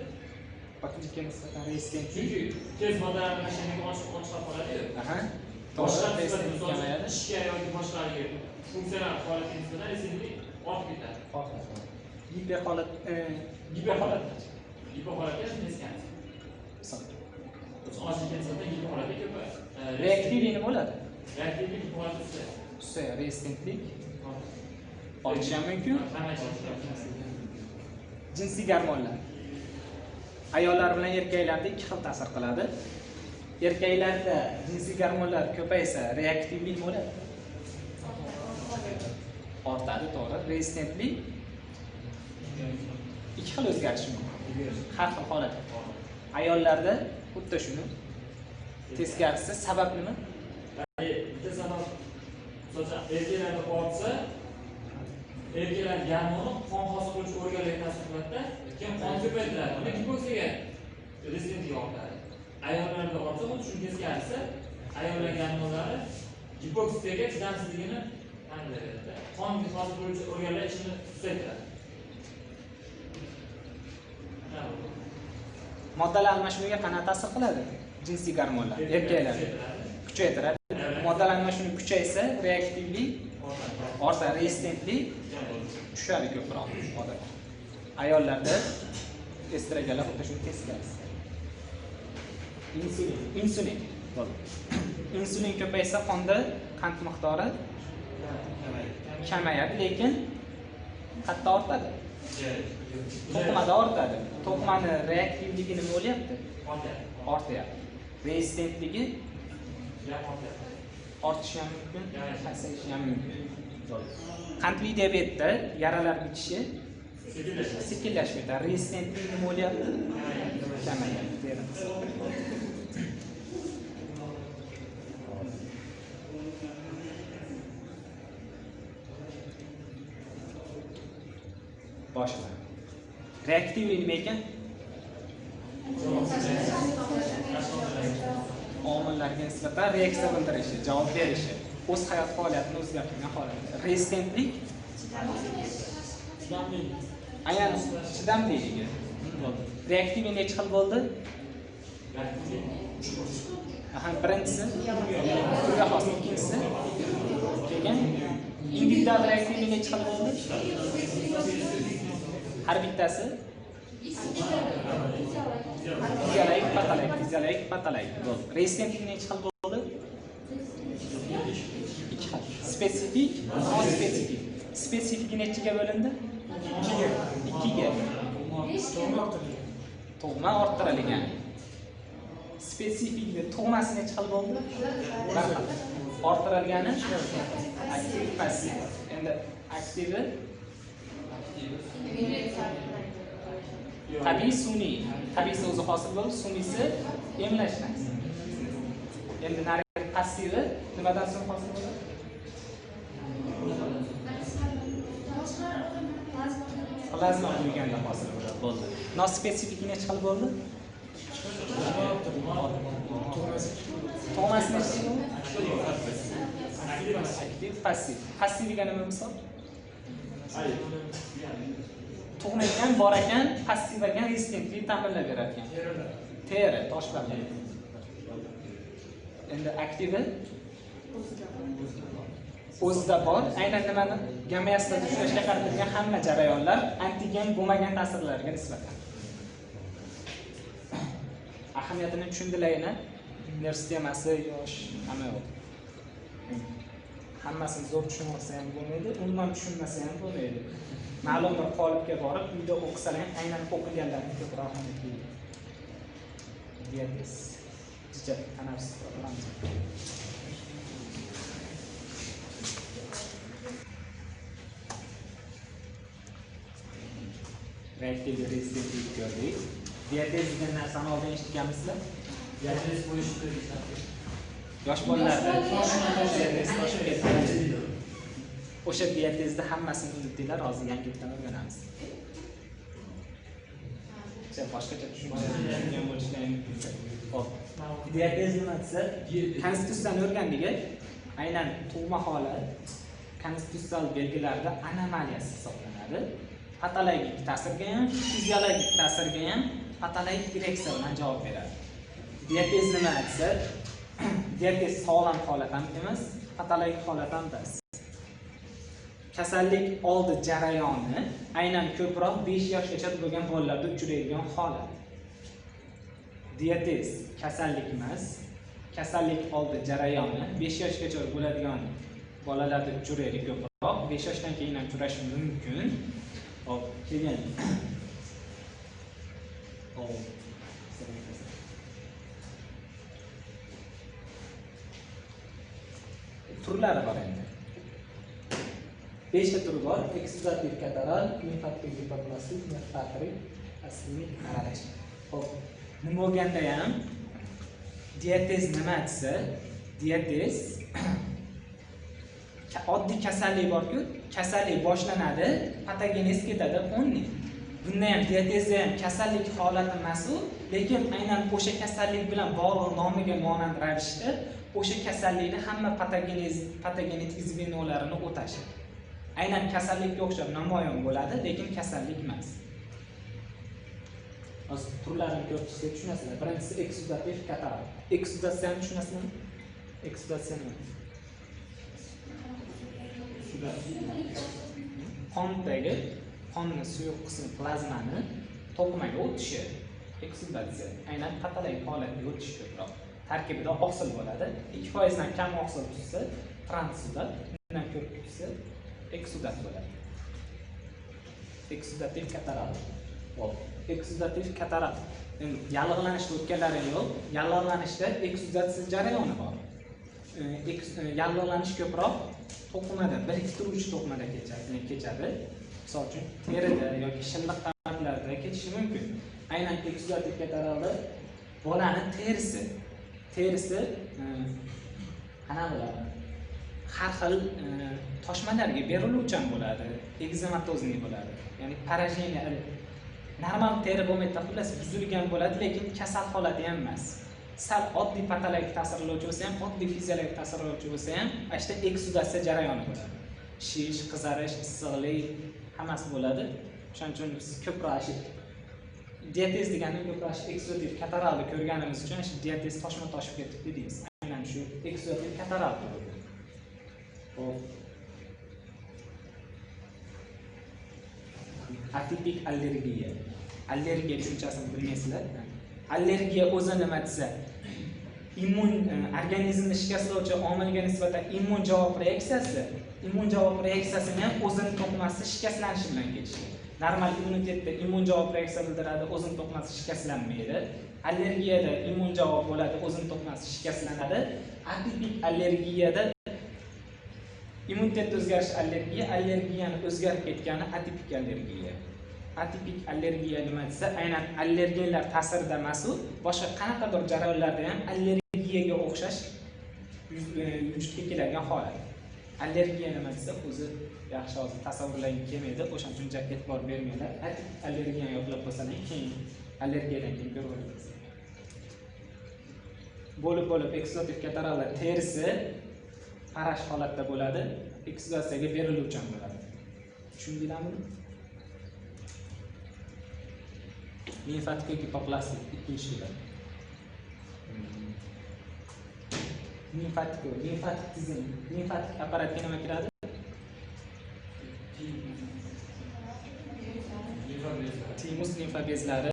Bakteriyaga nisbatan rezistentlik Chunki tez moddalar almashinuviga ochiq qoladi-yu. Aha. Boshqa rezistentlik kamayadi. ishga yoki boshqalarga funksional holatga nisbatan rezistentlik ortib ketadi. Giperholat Giperholatga teskari. Ochiq kelsa-da giperholatga ko'payadi. reaktivlik nima bo'ladi? Reaktivlik giperholatga Tushsa, rezistentlik ortishi ham mumkin. Jinsiy gormonlar ayollar bilan erkaklarda ikki xil ta'sir qiladi. Erkaklarda jinsiy gormonlar ko'paysa, reaktivlik bo'ladi. Ortadi, to'g'ri. Rezistentlik ikki xil o'zgarishi mumkin. Har xil holat. Ayollarda xuddi shuni. Teskarisi sabab nima? Bitta sabab erkaklarda ortsa, erkaklar gormoni qon hosil qiluvchi organlarga ta'sir qiladi-da, keyin qon ko'paytiradi. Uni gipoksiyaga rezistentlik ortadi. Ayollarda ortsa, xuddi shuni teskarisi, ayollar gormonlari gipoksiyaga chidamsizligini ta'minlaydi. Qon hosil qiluvchi organlar ishini susaytiradi. Moddalar almashinuviga qanaqa ta'sir qiladi? Jinsiy gormonlar erkaklarda kuchaytiradi. Moddalar almashinuvi kuchaysa, reaktivlik ortadi, rezistentlik tushadi ko'proq odatda. Ayollarda estrogenlar xuddi shuni teskarisi. Insulin. Insulin ko'paysa, qonda qand miqdori kamayadi, lekin qatda ortadi. To'qimada ortadi. To'qimani reaktivligi nima bo'lyapti? Ortyapti. Rezistentligi ortishi ham mumkin, pasayishi ham mumkin. Qandli diabetda yaralar bitishi sekinlashib ketadi. Rezistentlik nima bo'lyapti? Kamayadi. Boshqa. Reaktivlik nima ekan? Omillarga nisbatan reaksiya bildirishi, javob berishi, o'z hayot faoliyatini o'zgartirgan holat. Rezistentlik aynan chidamliligi. Reaktivlik necha xil bo'ldi? Birinchisi turga xos, ikkinchisi keyin individual reaktivlik necha xil bo'ldi? Har bittasi fiziologik, patologik bo'ldi. Rezistentlik necha xil bo'ldi? Ikki xil. Spesifik, non-spesifik. Spesifik nechaga bo'lindi? Ikkiga. Tug'ma orttirilgan. Spesifikni tug'masi necha xil bo'ldi? Bir xil. Orttirilgani aktiv, passiv. Endi aktivi tabiiy, sun'iy. Tabiiysi o'zi hosil bo'lib, sun'iysi emlashdan. Endi nari passivi nimadan so'ng hosil bo'ladi? Plazma quyganda hosil bo'ldi. Nospesifik necha xil bo'ldi? Tug'masi necha xil bo'ldi? Aktiv, passiv. Passiviga nima misol? Tug'magan bor ekan, passiv ekan, rezistentlik ta'minlab berar ekan. Teri, toshlar. Endi aktivi o'zida bor, aynan nimani gamiyasida ushlashga qaratilgan hamma jarayonlar antigen bo'lmagan ta'sirlarga nisbatan. Ahamiyatini tushundilaymi? Nerv sistemasi yosh, hamma yo'q. Hammasini zo'r tushunib olsa ham bo'lmaydi, umuman tushunmasa ham bo'lmaydi. Ma'lum bir qolipga borib, uyda o'qisalar ham aynan o'qiganlarni ko'proq ahamiyatli. Diabetes. Jicha tanaffus qilamiz. Reaktiv rezistentlik ko'rdik. Diabetes degan narsani oldin eshitganmisizlar? Diabetes bo'lishi yosh bolalarda diabetes toshib ketadi. O'sha diabetesda hammasini unutdinglar, hozir yangidan o'rganamiz. Boshqacha tushungan bo'lishlari mumkin. Xo'p. Diabetes nima desa, konstitutsiyani o'rgandik. Aynan tug'ma holat konstitutsiyal belgilarda anomaliyasi hisoblanadi. Patologik ta'sirga ham, fiziologik ta'sirga ham patologik direksiya bilan javob beradi. Diabetes nima desa, diabetes sog'lom holat ham emas, patologik holat ham emas. kasallik oldi jarayoni aynan ko'proq 5 yoshgacha bo'lgan bolalarda uchraydigan holat. Diabetes kasallik emas, kasallik oldi jarayoni 5 yoshgacha bo'ladigan bolalarda uchraydi ko'proq, 5 yoshdan keyin ham uchrashi mumkin. Hop, keyin turlari bor endi. 5 ta turi bor: eksudativ kataral, limfatik gipoplastik, nefratrik, aslimik aralash. Hop, nima bo'lganda ham diabetes nima desa, diabetes oddiy kasallik bor-ku, kasallik boshlanadi, patogenez ketadi 10 yil. Bunda ham diabetesda ham kasallik holati emas u, lekin aynan o'sha kasallik bilan bog'liq nomiga monand ravishda o'sha kasallikni hamma patogenetik zvenolarini o'tashi. Aynan kasallikka o'xshab namoyon bo'ladi, lekin kasallik emas. Hozir turlarini ko'rib chiqsak tushunasizlar. Birinchisi eksudativ kataral. Eksudatsiyani tushunasizmi? Eksudatsiya nima? Qondagi qonni suyuq qismi plazmani to'qimaga o'tishi. Eksudatsiya aynan patologik holatga o'tish ko'proq. Tarkibida oqsil bo'ladi. 2% dan kam oqsil tushsa transudat, undan ko'p tushsa eksudat bo'ladi. Eksudativ kataral. Hop, eksudativ kataral. Endi yallig'lanishda o'tganlaring yo'q. Yallig'lanishda eksudatsiya jarayoni bor. Yallig'lanish ko'proq to'qimada, biriktiruvchi to'qimada kechadi. Misol uchun terida yoki shilliq qavatlarda kechishi mumkin. Aynan eksudativ kataralda bolani terisi qana bo'ladi? Har xil toshmalarga beriluvchan bo'ladi, egzematozniy bo'ladi. Ya'ni parajeniya, normal teri bo'lmaydi, xullas buzilgan bo'ladi, lekin kasal holati ham emas. Sal oddiy patologik ta'sirlovchi bo'lsa ham, oddiy fiziologik ta'sirlovchi bo'lsa ham, ashta eksudatsiya jarayoni bo'ladi. Shish, qizarish, issiqlik hammasi bo'ladi. Shuning uchun biz ko'proq diabetes deganni ko'proq eksudativ kataralni ko'rganimiz uchun diabetes toshma toshib ketibdi deymiz. Aynan shu eksudativ kataral bo'ladi. Hop. Atipik allergiya. Allergiya tushunchasini bilmaysizlar. Allergiya o'zi nima desa, organizmni shikastlovchi omilga nisbatan immun javob reaksiyasini ham o'zini to'qimasi shikastlanishi bilan kechishi. Normal immunitetda immun javob reaksiya bildiradi, o'zini to'qimasi shikastlanmaydi. Allergiyada immun javob bo'ladi, o'zini to'qimasi shikastlanadi. Atipik allergiyada immunitetda o'zgarish allergiyani o'zgarib ketgani atipik allergiya. Atipik allergiya nima desa, aynan allergenlar ta'sirida emas u, boshqa qanaqadir jarayonlarda ham allergiyaga o'xshash vujudga keladigan holat. Allergiya nima desa, o'zi yaxshi hozir tasavvurlagim kelmaydi, o'shaning uchun jakka e'tibor bermanglar. Atipik allergiyani yodlab qo'ysangiz, keyin allergiyadan keyin ko'rib olasiz. Bo'lib eksudativ katarallar terisi parash holatda bo'ladi, eksudatsiyaga beriluvchan bo'ladi. Tushundinglarmi? Limfatik gipoplastik ikkinchi turi. Limfatik tizim, limfatik apparatga nima kiradi? Timus limfa bezlari.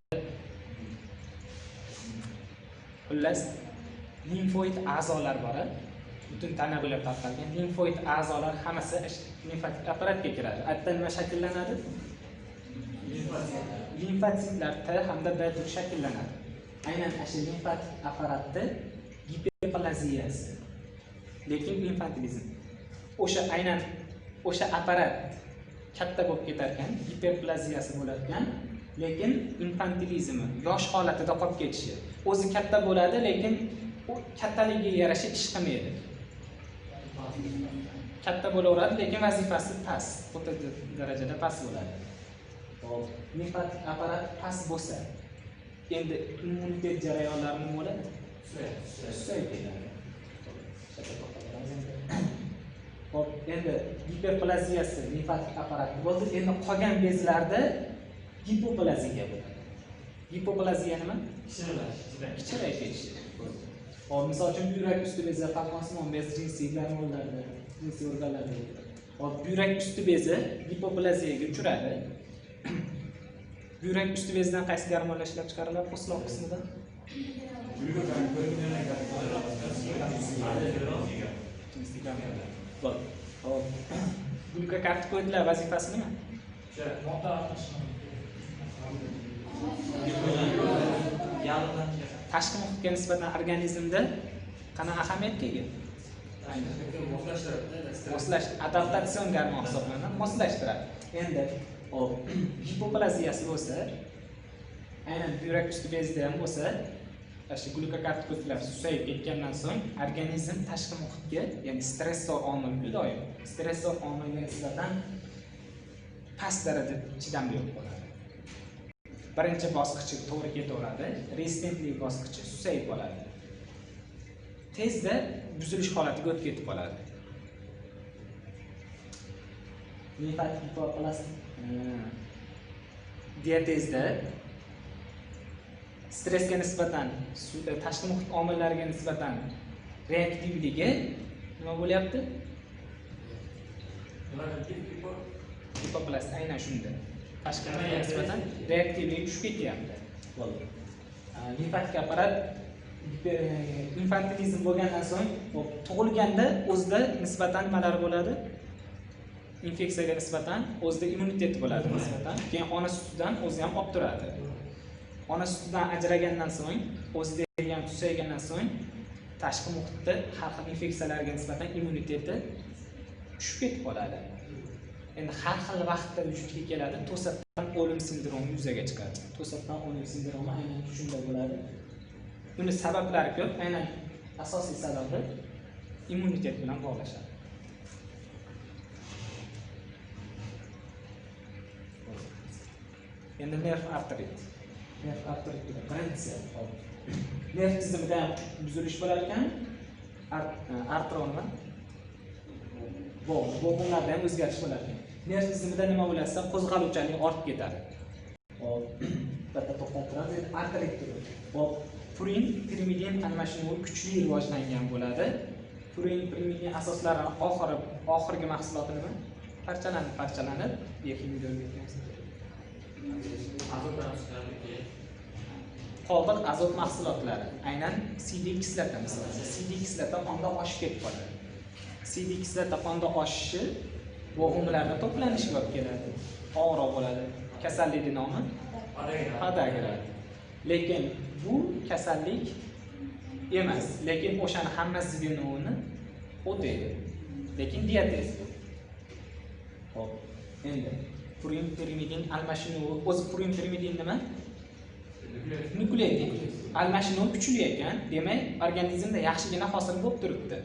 Xullas, limfoid a'zolar bor. Butun tana bo'ylab tarqalgan limfoid a'zolar hammasi limfatik apparatga kiradi. Aytda nima shakllanadi? Limfatsitlar T hamda B turi shakllanadi. Aynan shu limfatik apparatda giperplaziyasi. Lekin infantilizm. O'sha apparat katta bo'lib ketar ekan, giperplaziyasi bo'lar ekan, lekin infantilizmi yosh holatida qolib ketishi. O'zi katta bo'ladi, lekin u kattaligiga yarasha ish qilmaydi. Katta bo'laveradi, lekin vazifasi past, o'ta darajada past bo'ladi. Limfatik apparat past bo'lsa, endi immunitet jarayonlari nima bo'ladi? Susayib. Hop, endi giperplaziyasi limfatik apparat bo'ldi, endi qolgan bezlarda gipoplaziya bo'ladi. Gipoplaziya nima? Kichrayib ketishi. Hop, misol uchun yurak usti bezi, qalqonsimon bez, jinsiy gormonlarda, jinsiy organlarda Hop, buyrak usti bezi gipoplaziyaga uchradi. Buyrak usti bezidan qaysi gormonlar ishlab chiqariladi po'stloq qismidan? Hop. Glykokortikoidlar vazifasi nima? Tashqi muhitga nisbatan organizmda qanaqa ahamiyatga ega? Moslash, adaptatsion gormon hisoblanadi, moslashtiradi. Endi hipoplaziyasi bo'lsa, aynan buyrak usti bezida ham bo'lsa, shu glykokortikoidlar susayib ketgandan so'ng organizm tashqi muhitga, ya'ni stressor omilga doim, stressor omilga nisbatan past darajada chidamli bo'ladi. Birinchi bosqichi to'g'ri ketaveradi, rezistentlik bosqichi susayib qoladi. Tezda buzilish holatiga o'tib ketib qoladi. Limfatik hipoplazm diatezda stressga nisbatan, tashqi muhit omillariga nisbatan reaktivligi nima bo'lyapti? Hipoplazm aynan shunda. Tashqi muhitga nisbatan reaktivligi tushib ketyapti. Limfatik apparat infantilizm bo'lgandan so'ng tug'ilganda o'zida nisbatan nimalar bo'ladi? Infeksiyaga nisbatan o'zida immunitet bo'ladi nisbatan. Keyin ona sutidan o'zi ham olib turadi. Ona sutidan ajragandan so'ng, o'zida ham susaygandan so'ng tashqi muhitda har xil infeksiyalarga nisbatan immuniteti tushib ketib qoladi. Endi har xil vaqtda vujudga keladi, to'satdan o'lim sindromi yuzaga chiqadi. To'satdan o'lim sindromi aynan shunday bo'ladi. Buni sabablari ko'p, aynan asosiy sababi immunitet bilan bog'lashadi. Endi nerv arterit. Nerv arterit birinchisi. Nerv tizimida buzilish bo'lar ekan, artronlar bo'g'imlarda ham o'zgarish bo'lar ekan. Nerv tizimida nima bo'lsa, qo'zg'aluvchanlik ortib ketadi. Hop, bitta to'xtatib turamiz. Arterit turi. Hop, purin, pirimidin almashinuvi kuchli rivojlangan bo'ladi. Purin, pirimidin asoslarining oxirgi mahsuloti nima? Parchalanib, bioximiyada o'rgatgansiz. Qoldiq azot mahsulotlari, aynan sidik kislota masalan, sidik kislota qonda oshib ketib qoladi. Sidik kislota qonda oshishi bo'g'imlarda to'planishiga olib keladi. Og'riq bo'ladi. Kasallikning nomi podagra. Lekin bu kasallik emas, lekin o'shani hammasiga nuni o'taydi. Lekin diatez. Xo'p, endi purin pirimidin almashinuvi, o'zi purin pirimidin nima? Nukleotid. Almashinuv kuchli ekan, demak organizmda yaxshigina hosil bo'lib turibdi.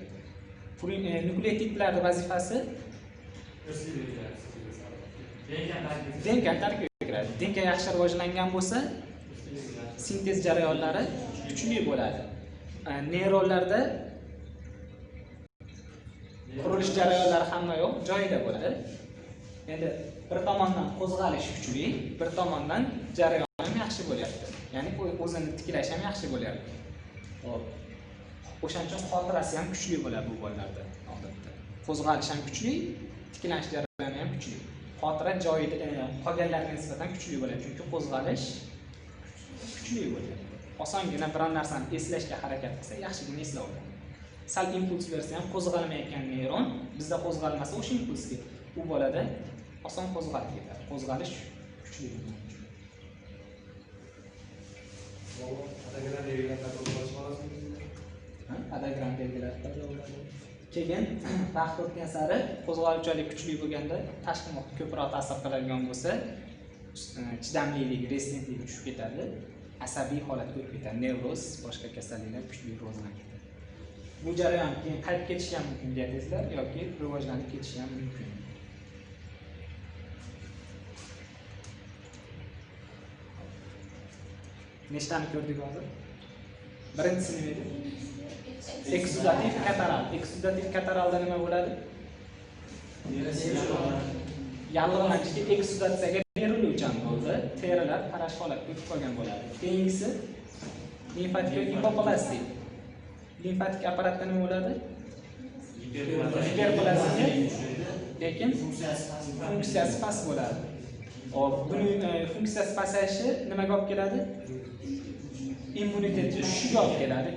Purin nukleotidlarning vazifasi denka tarkibiga kiradi. Denka yaxshi rivojlangan bo'lsa, sintez jarayonlari kuchli bo'ladi. Neyronlarda qurilish jarayonlari hamma yo'q, joyida bo'ladi. Endi bir tomondan qo'zg'alish kuchli, bir tomondan jarayon ham yaxshi bo'lyapti. Ya'ni o'zini tiklash ham yaxshi bo'lyapti. Xo'p. O'shaning uchun xotirasi ham kuchli bo'ladi bu bolalarda odatda. Qo'zg'alish ham kuchli, tiklanish jarayoni ham kuchli. Xotira joyida qolganlarga nisbatan kuchli bo'ladi, chunki qo'zg'alish kuchli bo'ladi. Osongina biror narsani eslashga harakat qilsa, yaxshigina eslab oladi. Sal impuls bersa ham qo'zg'almayotgan neyron bizda qo'zg'almasa o'sha impulsga u bolada oson qo'zg'alib ketadi. Qo'zg'alish kuchli bo'ladi. Adagram belgilari keyin vaqt o'tgan sari qo'zg'aluvchanlik kuchli bo'lganda tashqi muhit ko'proq ta'sir qiladigan bo'lsa, chidamlilik, rezistentligi tushib ketadi, asabiy holatga o'tib ketadi, nevroz, boshqa kasalliklar kuchli rivojlanib ketadi. Bu jarayon keyin qaytib ketishi ham mumkin diatezlar yoki rivojlanib ketishi ham mumkin. Nechtani ko'rdik hozir? Birinchisi nima edi? Eksudativ kataral. Eksudativ kataralda nima bo'ladi? Yallig'lanishga eksudatsiyaga beriluvchan bo'ldi. Terilar qarash holatga o'tib qolgan bo'ladi. Keyingisi limfatik hipoplastik. Limfatik apparatda nima bo'ladi? Hiperplazmiya lekin funksiyasi past bo'ladi. Hop, buning funksiyasi pasayishi nimaga olib keladi? Immunitet tushishiga olib keladi.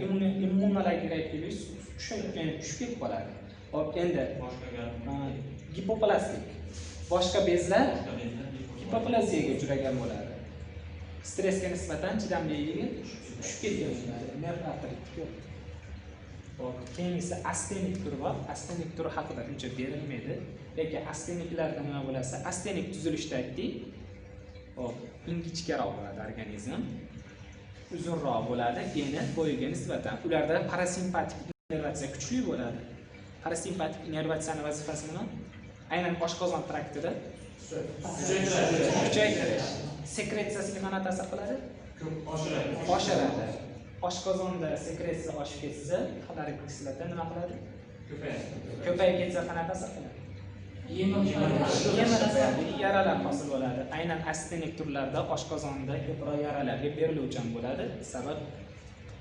Immunologik reaktivlik tushib ketib qoladi. Hop, endi gipoplastik boshqa bezlar gipoplaziyaga uchragan bo'ladi. Stressga nisbatan chidamliligi tushib ketgan bo'ladi. Nerv arteritik. Hop, keyin esa astenik turi bor. Astenik turi haqida uncha berilmaydi. Lekin asteniklarda nima bo'lsa, astenik tuzilishda aytdik. Hop, ingichkaroq bo'ladi organizm. Uzunroq bo'ladi, geni bo'yiga nisbatan. Ularda parasimpatik innervatsiya kuchli bo'ladi. Parasimpatik innervatsiyani vazifasi nima? Aynan oshqozon traktida kuchaytirish. Sekretsiyasiga qanaqa ta'sir qiladi? Oshiradi. Oshqozonda sekretsiya oshib ketsa, xolarik kislota nima qiladi? Ko'payib ketsa qanaqa ta'sir qiladi? Yaralar hosil bo'ladi. Aynan astenik turlarda oshqozonda ko'proq yaralarga beriluvchan bo'ladi. Sabab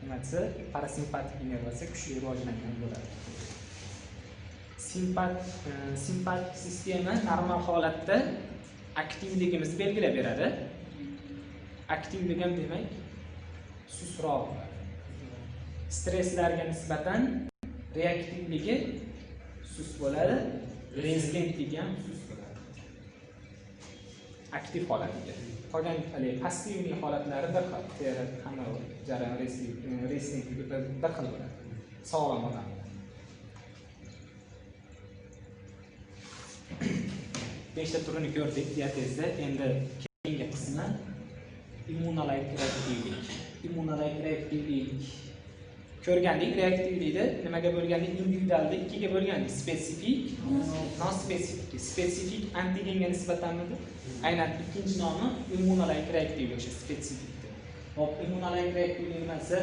nimasi? Parasimpatik innervatsiya kuchli rivojlangan bo'ladi. Simpatik sistema normal holatda aktivligimizni belgilab beradi. Aktivlik ham demak sustroq. Stresslarga nisbatan reaktivligi sust bo'ladi. Rezistentligi ham sust bo'ladi. Aktiv holatiga. Qolgan passivniy holatlari bir xil. Hamma jarayon rezistentligi bir xil bo'ladi. Sog'lom odam. Beshta turini ko'rdik diatezda. Endi keyingi qismi immunologik reaktivlik. Immunologik reaktivlik ko'rgandik. Reaktivlikni nimaga bo'lgandik? Individualda ikkiga bo'lgandik. Spesifik, non-spesifik. Spesifik antigenga nisbatanmi? Aynan ikkinchi nomi immunologik reaktivlik, o'sha spesifikdir. Hop, immunologik reaktivlik nimasi?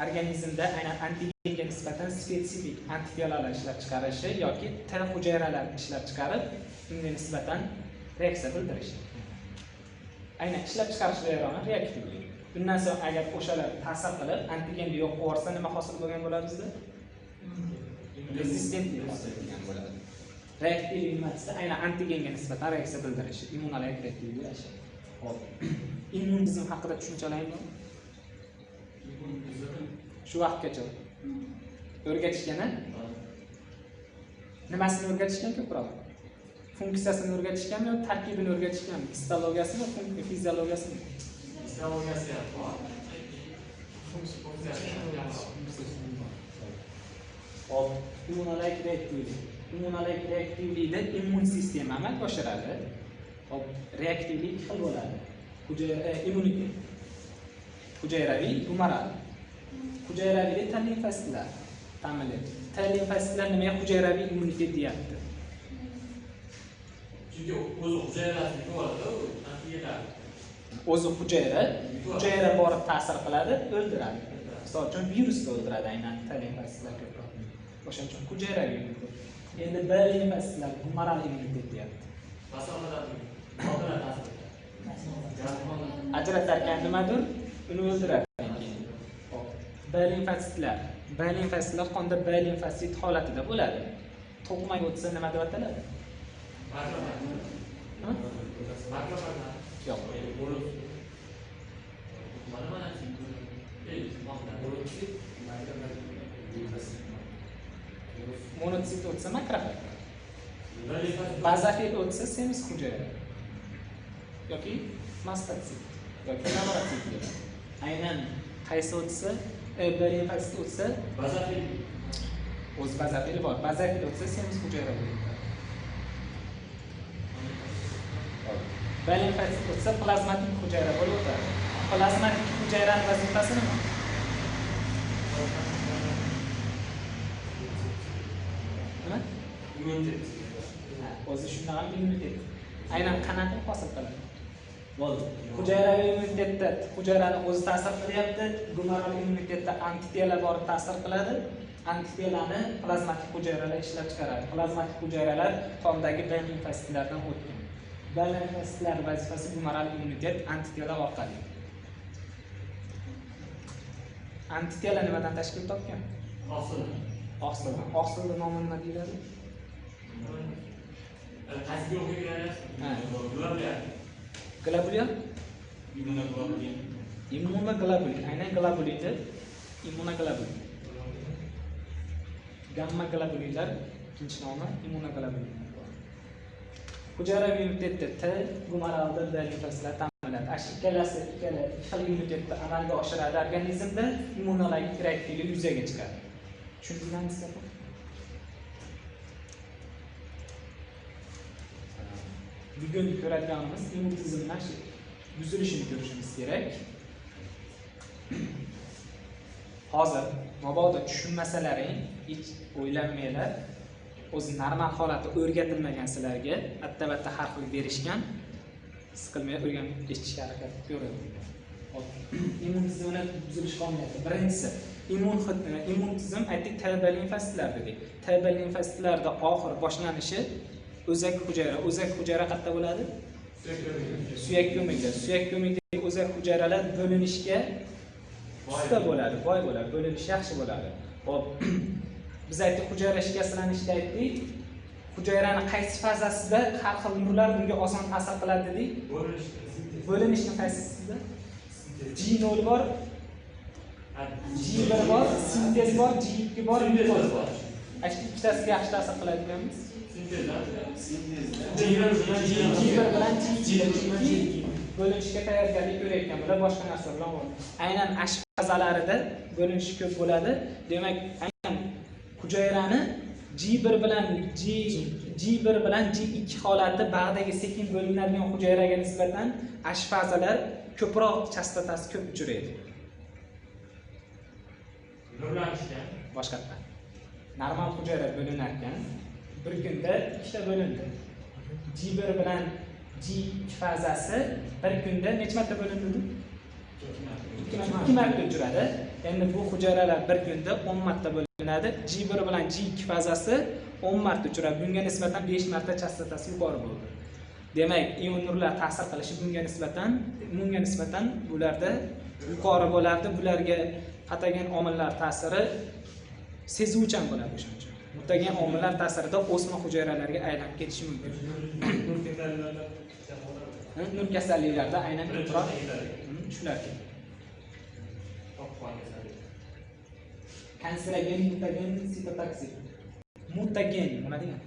Organizmda aynan antigenga nisbatan spesifik antitanalar ishlab chiqarishi yoki T hujayralarni ishlab chiqarib, unga nisbatan reaksiya bildirish. Aynan ishlab chiqarish jarayoni reaktivlik. Bundan so'ng agar o'shalar ta'sir qilib, antigenni yo'q qilsa nima hosil bo'lgan bo'ladi bizda? Rezistentlik hosil bo'lgan bo'ladi. Reaktivlik nimasi? Aynan antigenga nisbatan reaksiya bildirishi. Immunologik reaktivlik. Hop. Immun tizim haqida tushunchalaymi? Shu vaqtgacha o'rgatishgani? Nimasini o'rgatishgan ko'proq? Funksiyasini o'rgatishganmi yoki tarkibini o'rgatishganmi? Histologiyasimi, fiziologiyasimi? Histologiyasi bor. Funksiyasi hop, immunologik reaktivlik. Immunologik reaktivlikda immun sistema amalga oshiradi. Hop, reaktivlik xil bo'ladi. Immunitet. Hujayraviy, humoral. Hujayraviy T limfositlar ta'minlaydi. T limfositlar nimaga hujayraviy immunitet deyapti? Chunki o'zi hujayrasi bo'ladi, antigenlar. O'zi hujayra borib ta'sir qiladi, o'ldiradi. Misol uchun virusni o'ldiradi aynan T limfositlar ko'proq. O'shaning uchun hujayraviy immunitet. Endi B limfositlar humoral immunitet deyapti. Masalan, ajratarkan nimadir? Uni o'ldiradi. B limfositlar qonda B limfosit holatida bo'ladi. To'qimaga o'tsa nima deb ataladi? Yo'q. Monotsit o'tsa makrofag. Bazofil o'tsa semiz hujayra. Yoki mastotsit yoki laborotsit. Aynan qaysi o'tsa, B limfosit o'tsa bazofil. O'z bazofil bor. Bazofil o'tsa semiz hujayra bo'ladi. B limfosit o'tsa plazmatik hujayra bo'lib o'tadi. Plazmatik hujayraning vazifasi nima? Nima? Immunitet. O'zi shundan immunitet. Aynan qanaqa hosil qiladi? Bo'ldi. Hujayraviy immunitetda hujayrani o'zi ta'sir qilyapti. Humoral immunitetda antitanalar borib ta'sir qiladi. Antitenani plazmatik hujayralar ishlab chiqaradi. Plazmatik hujayralar qondagi B limfositlardan o'tgan. B limfositlar vazifasi humoral immunitet antitana orqali. Antitana nimadan tashkil topgan? Oqsil. Oqsil. Oqsilning nomi nima deyiladi? qaysi guruhga kiradi? Globulyar Immunoglobulin. immunoglobulin, aynan globulindir. Immunoglobulin. Gamma globulinlar ikkinchi nomi immunoglobulin. Hujayraviy immunitetni T gumaralda limfositlar ta'minlaydi. Ash ikkalasi ikkala xil immunitetni amalga oshiradi organizmda, immunologik reaktivlik yuzaga chiqadi. Tushundingizmi sizlar? Bugun ko'radiganimiz immun tizimining buzilishini ko'rishimiz kerak. Hozir mabodo tushunmasalaring, hech o'ylanmanglar. O'zi normal holatda o'rgatilmagan sizlarga atta-batta har xil berishgan. Siqilmay o'rganib eshitishga harakat ko'radi. Immun tizimini buzilish qonuniyati. Birinchisi, immun tizim aytdik TB limfositlar dedik. TB limfositlarda oxir boshlanishi o'zak hujayra. O'zak hujayra qayerda bo'ladi? Suyak ko'magida. Suyak ko'magidagi o'zak hujayralar bo'linishga usta bo'ladi, boy bo'ladi, bo'linish yaxshi bo'ladi. Xo'p, biz aytdik hujayra shikastlanishida aytdik. Hujayrani qaysi fazasida har xil nurlar bunga oson ta'sir qiladi dedik? Bo'linishning qaysisida? G0 bor, G1 bor, sintez bor, G2 bor, mitoz bor. Aytdik ikkitasiga yaxshi ta'sir qiladiganmiz. G1 bilan G2 bo'linishga tayyorgarlik ko'rayotgan bular boshqa narsa bilan bor. Aynan ash fazalarida bo'linish ko'p bo'ladi. Demak, aynan hujayrani G1 bilan G2 holati bag'dagi sekin bo'linadigan hujayraga nisbatan ash fazalar ko'proq chastotasi ko'p uchraydi. Nurlanishgan. Boshqacha. Normal hujayra bo'linar ekan, bir kunda ikkita bo'lindi. G1 bilan G2 fazasi bir kunda necha marta bo'linadi? 2 marta uchradi. Endi bu hujayralar bir kunda 10 marta bo'linadi. G1 bilan G2 fazasi 10 marta uchradi. Bunga nisbatan 5 marta chastotasi yuqori bo'ldi. Demak, ion nurlar ta'sir qilishi bunga nisbatan bularda yuqori bo'lardi. Bularga patogen omillar ta'siri sezuvchan bo'ladi o'shaning uchun. Mutagen omillar ta'sirida o'sma hujayralariga aylanib ketishi mumkin. Nur kasalliklarda aynan ko'proq shular keladi. Kanserogen, mutagen, sitotoksik. Mutagen nima degani?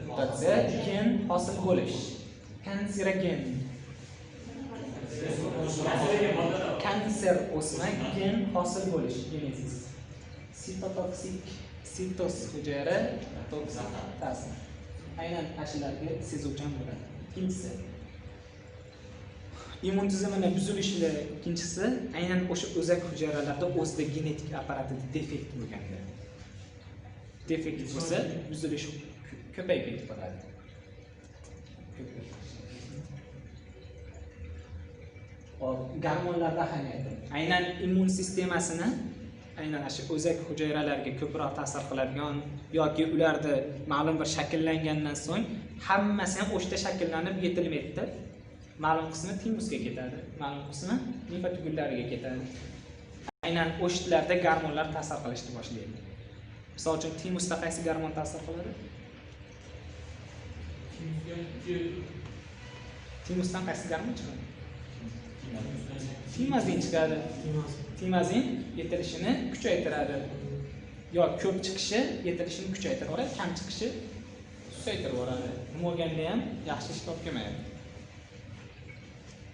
Mutatsiya gen hosil bo'lish. Kanserogen. Kanser o'sma gen hosil bo'lish, genezis. Sitotoksik, sitos hujayra toksik ta'sir. Aynan ashularga sezuvchan bo'ladi. Ikkinchisi immun tizimining buzilishi, ikkinchisi aynan o'sha o'zak hujayralarda o'zida genetik apparatida defekt bo'lganda. Defekt bo'lsa, buzilish ko'payib ketib qoladi. Gormonlarda ahamiyati. Aynan immun sistemasini aynan shu o'zak hujayralarga ko'proq ta'sir qiladigan yoki ularda ma'lum bir shakllangandan so'ng hammasi ham o'shda shakllanib yetilmaydi. Ma'lum qismi timusga ketadi, ma'lum qismi limfa tugullariga ketadi. Aynan o'shlarda gormonlar ta'sir qilishni boshlaydi. Misol uchun timusda qaysi gormon ta'sir qiladi? Timusdan qaysi gormon chiqadi? Timazin chiqadi. Timazin yetilishini kuchaytiradi. Yo ko'p chiqishi yetilishini kuchaytiradi, kam chiqishi susaytirib yuboradi. Nima bo'lganda ham yaxshi ish topolmaydi.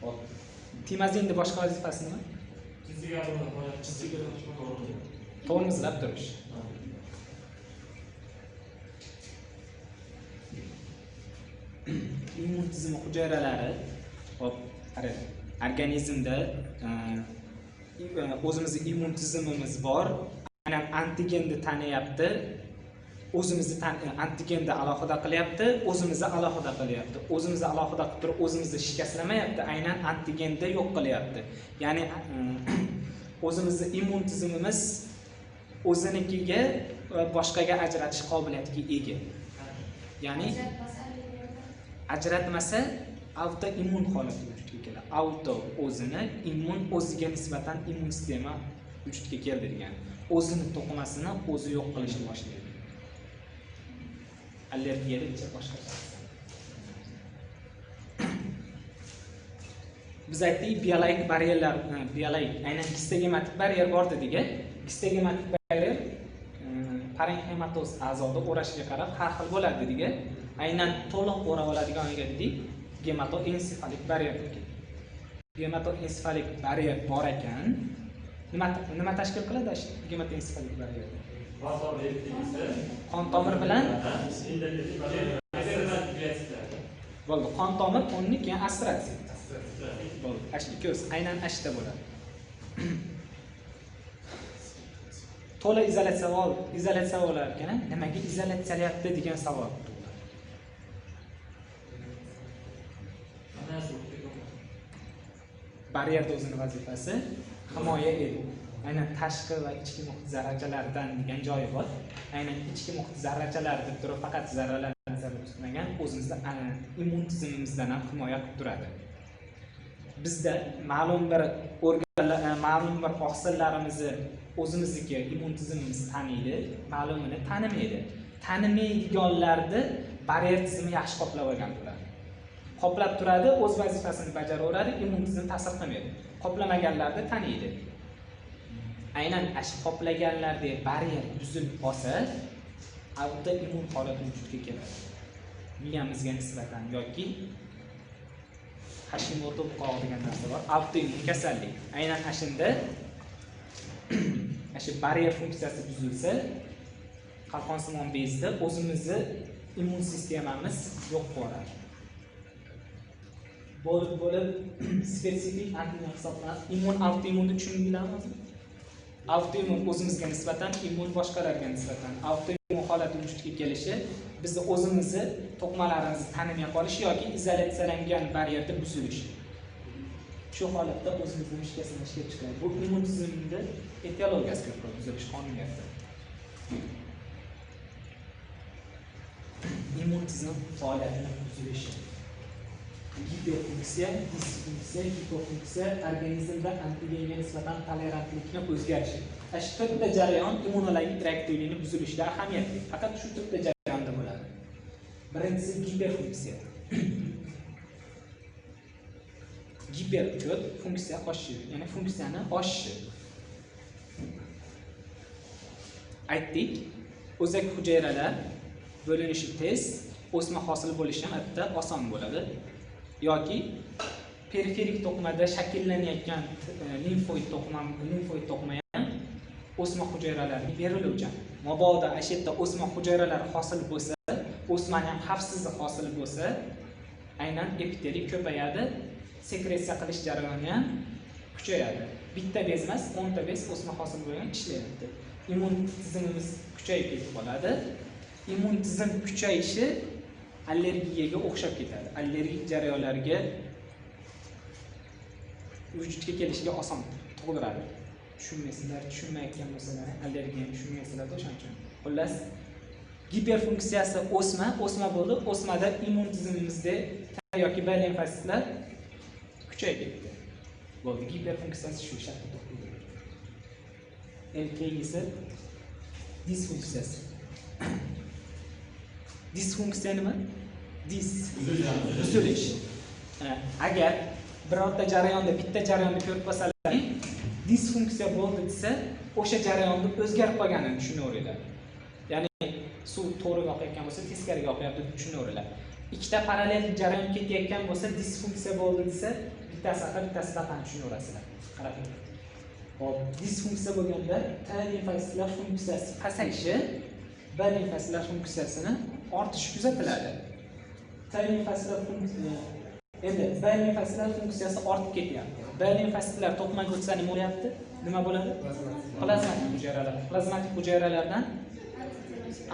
Hop. Timazinning boshqa vazifasi nima? Tormozlab turish. Immun tizimi hujayralari hop, qarang. Organizmda o'zimizning immun tizimimiz bor. Aynan antigenni taniyapti. O'zimizni antigenni alohida qilyapti, o'zimizni alohida qilyapti. O'zimizni alohida qilib turib, o'zimizni shikastlamayapti, aynan antigenni yo'q qilyapti. Ya'ni o'zimizning immun tizimimiz o'zinikiga boshqaga ajratish qobiliyatiga ega. Ya'ni ajratmasa autoimmun holatga vujudga keladi. Auto o'zini, immun o'ziga nisbatan immun sistema vujudga keltirgan. O'zini to'qimasini o'zi yo'q qilishni boshlaydi. allergiyada boshqacha. Biz aytdik, biologik barrierlar, biologik, aynan histogematik barrier bor dedik. Histogematik barrier parenhematoz a'zoda o'rashiga qarab har xil bo'ladi dedik. Aynan to'liq o'rab oladiganiga dedik, gematoensefalik barrier dedik. Gematoensefalik barrier bor ekan, nima tashkil qiladi gematoensefalik barrier? Qon tomir bilan bo'ldi. Qon tomir, undan keyin astratsiya. Bo'ldi. Ko'z aynan ashda bo'ladi. To'la izolyatsiya bo'lar ekan, nimaga izolyatsiyalayapti degan savol tug'iladi. Barrierda o'zining vazifasi himoya edi. Aynan tashqi va ichki muhit zarrachalaridan degan joyi bor. Aynan ichki muhit zarrachalari deb turib faqat zarralarni nazarda tutmagan, o'zimizda immun tizimimizdan ham himoya qilib turadi. Bizda ma'lum bir organlar, ma'lum bir oqsillarimizni o'zimizniki immun tizimimiz taniydi, ma'lumini tanimaydi. Tanimaydiganlarni barrier tizimi yaxshi qoplab olgan bo'ladi. Qoplab turadi, o'z vazifasini bajaraveradi, immun tizim ta'sir qilmaydi. Qoplamaganlarni taniydi. Aynan ash qoplaganlarda barrier buzilib qolsa, autoimmun holat vujudga keladi. Miyamizga nisbatan yoki Hashimoto qog'i degan narsa bor. Autoimmun kasallik. Aynan ashunda shu barrier funksiyasi buzilsa, qalqonsimon bezda o'zimizni immun sistemamiz yo'q bo'ladi. Bo'lib spesifik antigen hisoblanadi. Immun autoimmunni tushundinglarmi? Autoimmun o'zimizga nisbatan, immun boshqalarga nisbatan. Autoimmun holati vujudga kelishi bizni o'zimizni to'qmalarimizni tanimay qolish yoki izolyatsiyalangan barrierda buzilish. Shu holatda o'zimizni mushkasini ishlab chiqadi. Bu immun tizimida etiologiyasi ko'proq buzilish qonuniyati. Immun tizim faoliyatini buzilishi. Giperfunksiya, disfunksiya, hipofunksiya, organizmda antigenga nisbatan tolerantlikni o'zgarishi. Shu to'rtta jarayon immunologik reaktivlikni buzilishida ahamiyatli. Faqat shu to'rtta jarayonda bo'ladi. Birinchisi giperfunksiya. Giper ko'p, funksiya oshishi, ya'ni funksiyani oshishi. Aytdik, o'zak hujayralar bo'linishi tez, o'sma hosil bo'lishi ham hatto oson bo'ladi. Yoki periferik to'qmada shakllanayotgan limfoid to'qma ham o'sma hujayralariga beriluvchan. Mabodo shu yerda o'sma hujayralari hosil bo'lsa, o'smani ham xavfsizlik hosil bo'lsa, aynan epiteliy ko'payadi, sekresiya qilish jarayoni ham kuchayadi. Bitta bez emas, 10 ta bez o'sma hosil bo'lgan ishlayapti. Immun tizimimiz kuchayib ketib qoladi. Immun tizim kuchayishi allergiyaga o'xshab ketadi. Allergik jarayonlarga vujudga kelishiga oson tug'diradi. Tushunmaysizlar, tushunmayotgan bo'lsalar, allergiyani tushunmaysizlar o'shaning uchun. Xullas, giperfunksiyasi o'sma bo'ldi. O'smada immun tizimimizda yoki B limfositlar kuchayib ketdi. Bo'ldi, giperfunksiyasi shu shaklda to'xtaydi. Keyingisi disfunksiyasi. Disfunksiya nima? Buzilish. Agar birorta jarayonda bitta jarayonni ko'rib qolsalar, disfunksiya bo'ldi desa, o'sha jarayonni o'zgarib qolganini tushunaveradi. Ya'ni suv to'g'riga oqayotgan bo'lsa, teskariga oqayapti deb tushunaveradi. Ikkita parallel jarayon ketayotgan bo'lsa, disfunksiya bo'ldi desa, bittasi aql, bittasi taqan tushunaverasizlar. Qarab turing. Hop, disfunksiya bo'lganda T limfositlar funksiyasi pasayishi, B limfositlar funksiyasini ortishi kuzatiladi. T limfositlar endi B limfositlar funksiyasi ortib ketyapti. B limfositlar to'qmaga o'tsa nima bo'lyapti? Nima bo'ladi? Plazmatik hujayralar. Plazmatik hujayralardan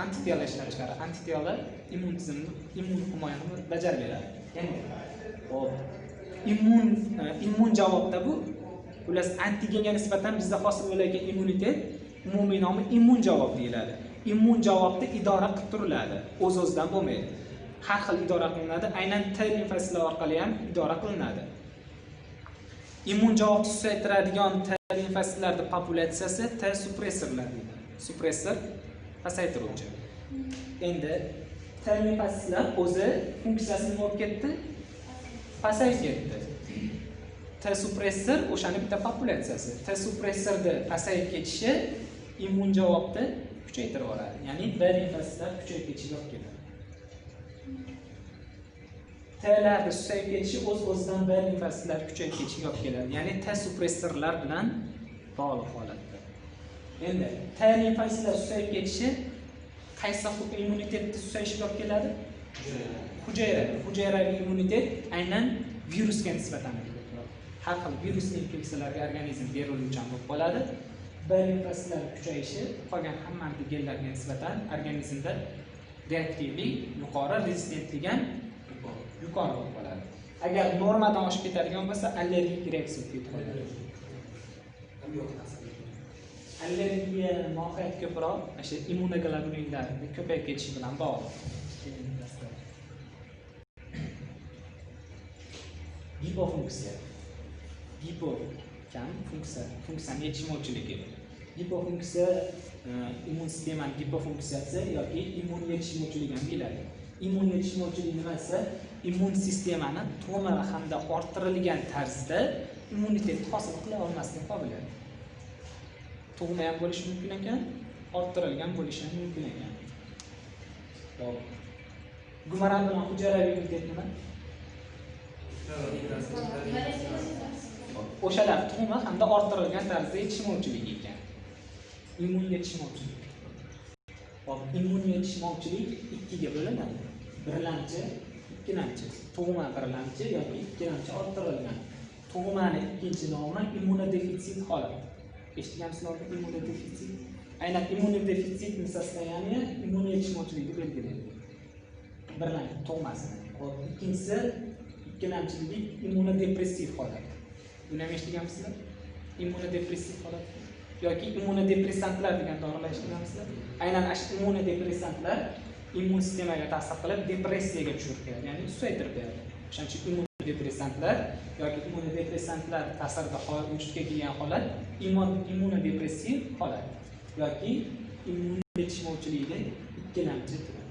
antitiyala ishlab chiqaradi. Antitiyalar immun tizimni, immun himoyani bajarib beradi. Endi hop, immun javobda bu ular antigenga nisbatan bizda hosil bo'lgan immunitet umumiy nomi immun javob deyiladi. Immun javobda idora qilib turiladi, o'z-o'zidan bo'lmaydi. Har xil idora qilinadi, aynan T limfositlar orqali ham idora qilinadi. Immun javobni susaytiradigan T limfositlarning populyatsiyasi T suppressorlar deyiladi. Suppressor pasaytiruvchi. Endi T T limfositlar o'zi funksiyasini nima bo'lib ketdi? Pasayib ketdi. T suppressor o'shani bitta populyatsiyasi. T suppressorda pasayib ketishi immun javobni kuchaytirib yuboradi. Ya'ni B limfositlar kuchayib ketishiga olib keladi. T'larda susayib ketishi o'z-o'zidan B limfositlar kuchayib ketishiga olib keladi. Ya'ni T suppressorlar bilan bog'liq holatda. Endi T limfositlar susayib ketishi qaysi immunitetni susayishiga olib keladi? Hujayraviy immunitet aynan virusga nisbatan har xil virus infeksiyalarga organizm beriluvchan bo'lib qoladi. B limfositlar kuchayishi qolgan hamma antigenlarga nisbatan organizmda reaktivlik yuqori, rezistentlik ham yuqori bo'lib qoladi. Agar normadan oshib ketadigan bo'lsa, allergik reaksiya kelib qoladi. Allergiya mohiyat ko'proq o'sha immunoglobulinlarning ko'payib ketishi bilan bog'liq. Gipofunksiya. Gipo kam funksiyani yetishmovchiligi. Gipofunksiya immun sistemaning gipofunksiyasi yoki immun yetishmovchiligi ham deyiladi. Immun yetishmovchiligi nima esa? Immun sistemani to'g'ri hamda orttirilgan tarzda immunitetni hosil qila olmaslik qobiliyati. Tug'ma ham bo'lishi mumkin ekan, orttirilgan bo'lishi ham mumkin ekan. Xo'p. Gumaral bilan hujayraviy immunitet nima? O'shalar tug'ma hamda orttirilgan tarzda yetishmovchilik ekan. Immun yetishmovchilik. Xo'p, immun yetishmovchilik ikkiga bo'linadi. Birlamchi, ikkilamchi. Tug'ma birlamchi yoki ikkilamchi orttirilgan. Tug'mani ikkinchi nomi immunodefitsit holati. Eshitgansizlarmi immunodefitsit? Aynan immunodefitsit misolida immun yetishmovchilikni belgilaydi. Birlamchi tug'masini. Xo'p, ikkinchisi ikkilamchilik immunodepressiv holat. Buni ham eshitgansizlar? Immunodepressiv holat yoki immunodepressantlar degan dorilar eshitgansizlar? Aynan shu immunodepressantlar immun sistemaga ta'sir qilib depressiyaga tushirib qo'yadi, ya'ni susaytirib qo'yadi. O'shaning uchun immunodepressantlar yoki immunodepressantlar ta'sirida vujudga kelgan holat immunodepressiv holat yoki immun yetishmovchilikning ikkilamchi turi.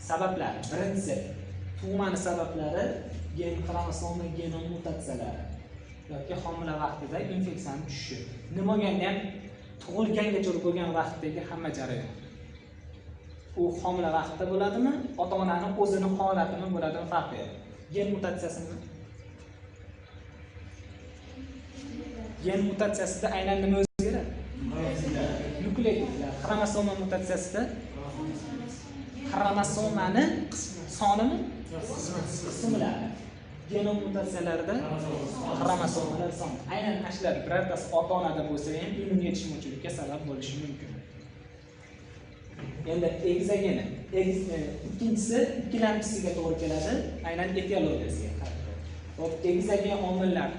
Sabablar. Birinchisi, tug'mani sabablari gen xromosomi genom mutatsiyalari yoki homila vaqtida infeksiyaning tushishi. Nima bo'lganda ham tug'ilgangacha bo'lgan vaqtdagi hamma jarayon. U homila vaqtida bo'ladimi, ota-onaning o'zini holatimi bo'ladimi farqi yo'q. Gen mutatsiyasi nima? Gen mutatsiyasida aynan nima o'zgaradi? Nukleotidlar. Xromosoma mutatsiyasida xromosomani sonimi? Qismlari. Genom mutatsiyalarida xromosomalar soni. Aynan ashlar birortasi ota-onada bo'lsa ham immun yetishmovchilikka sabab bo'lishi mumkin. Endi egizageni. Ikkinchisi ikkilamchisiga to'g'ri keladi, aynan etiologiyasiga qarab. Hop, egizagen omillar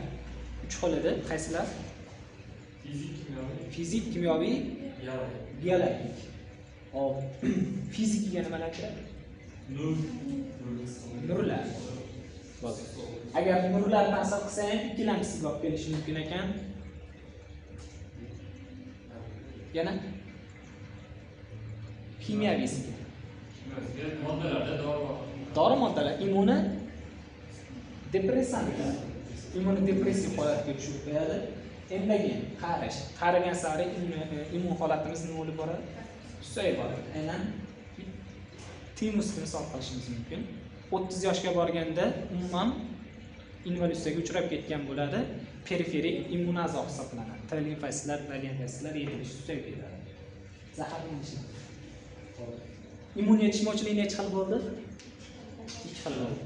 3 xil edi. Qaysilar? Fizik, kimyoviy, biologik. Hop, fizikiga nimalar kiradi? Nurlar. Agar nurlar ta'sir qilsa ham ikkilamchisiga olib kelishi mumkin ekan. Yana kimyaviysiga. Dori moddalar immuni depressantlar. Immunodepressiv holatga tushib qo'yadi. Endagi qarish. Qarigan sari immun holatimiz nima bo'lib boradi? Susayib boradi. Aynan timusni misol qilishimiz mumkin. 30 yoshga borganda umuman invaziyaga uchrab ketgan bo'ladi. Periferik immunozoq hisoblanadi. T limfositlar, B limfositlar yetilishi susayib ketadi. Zaharlanish. Immun yetishmovchilik necha xil bo'ldi? 2 xil bo'ldi.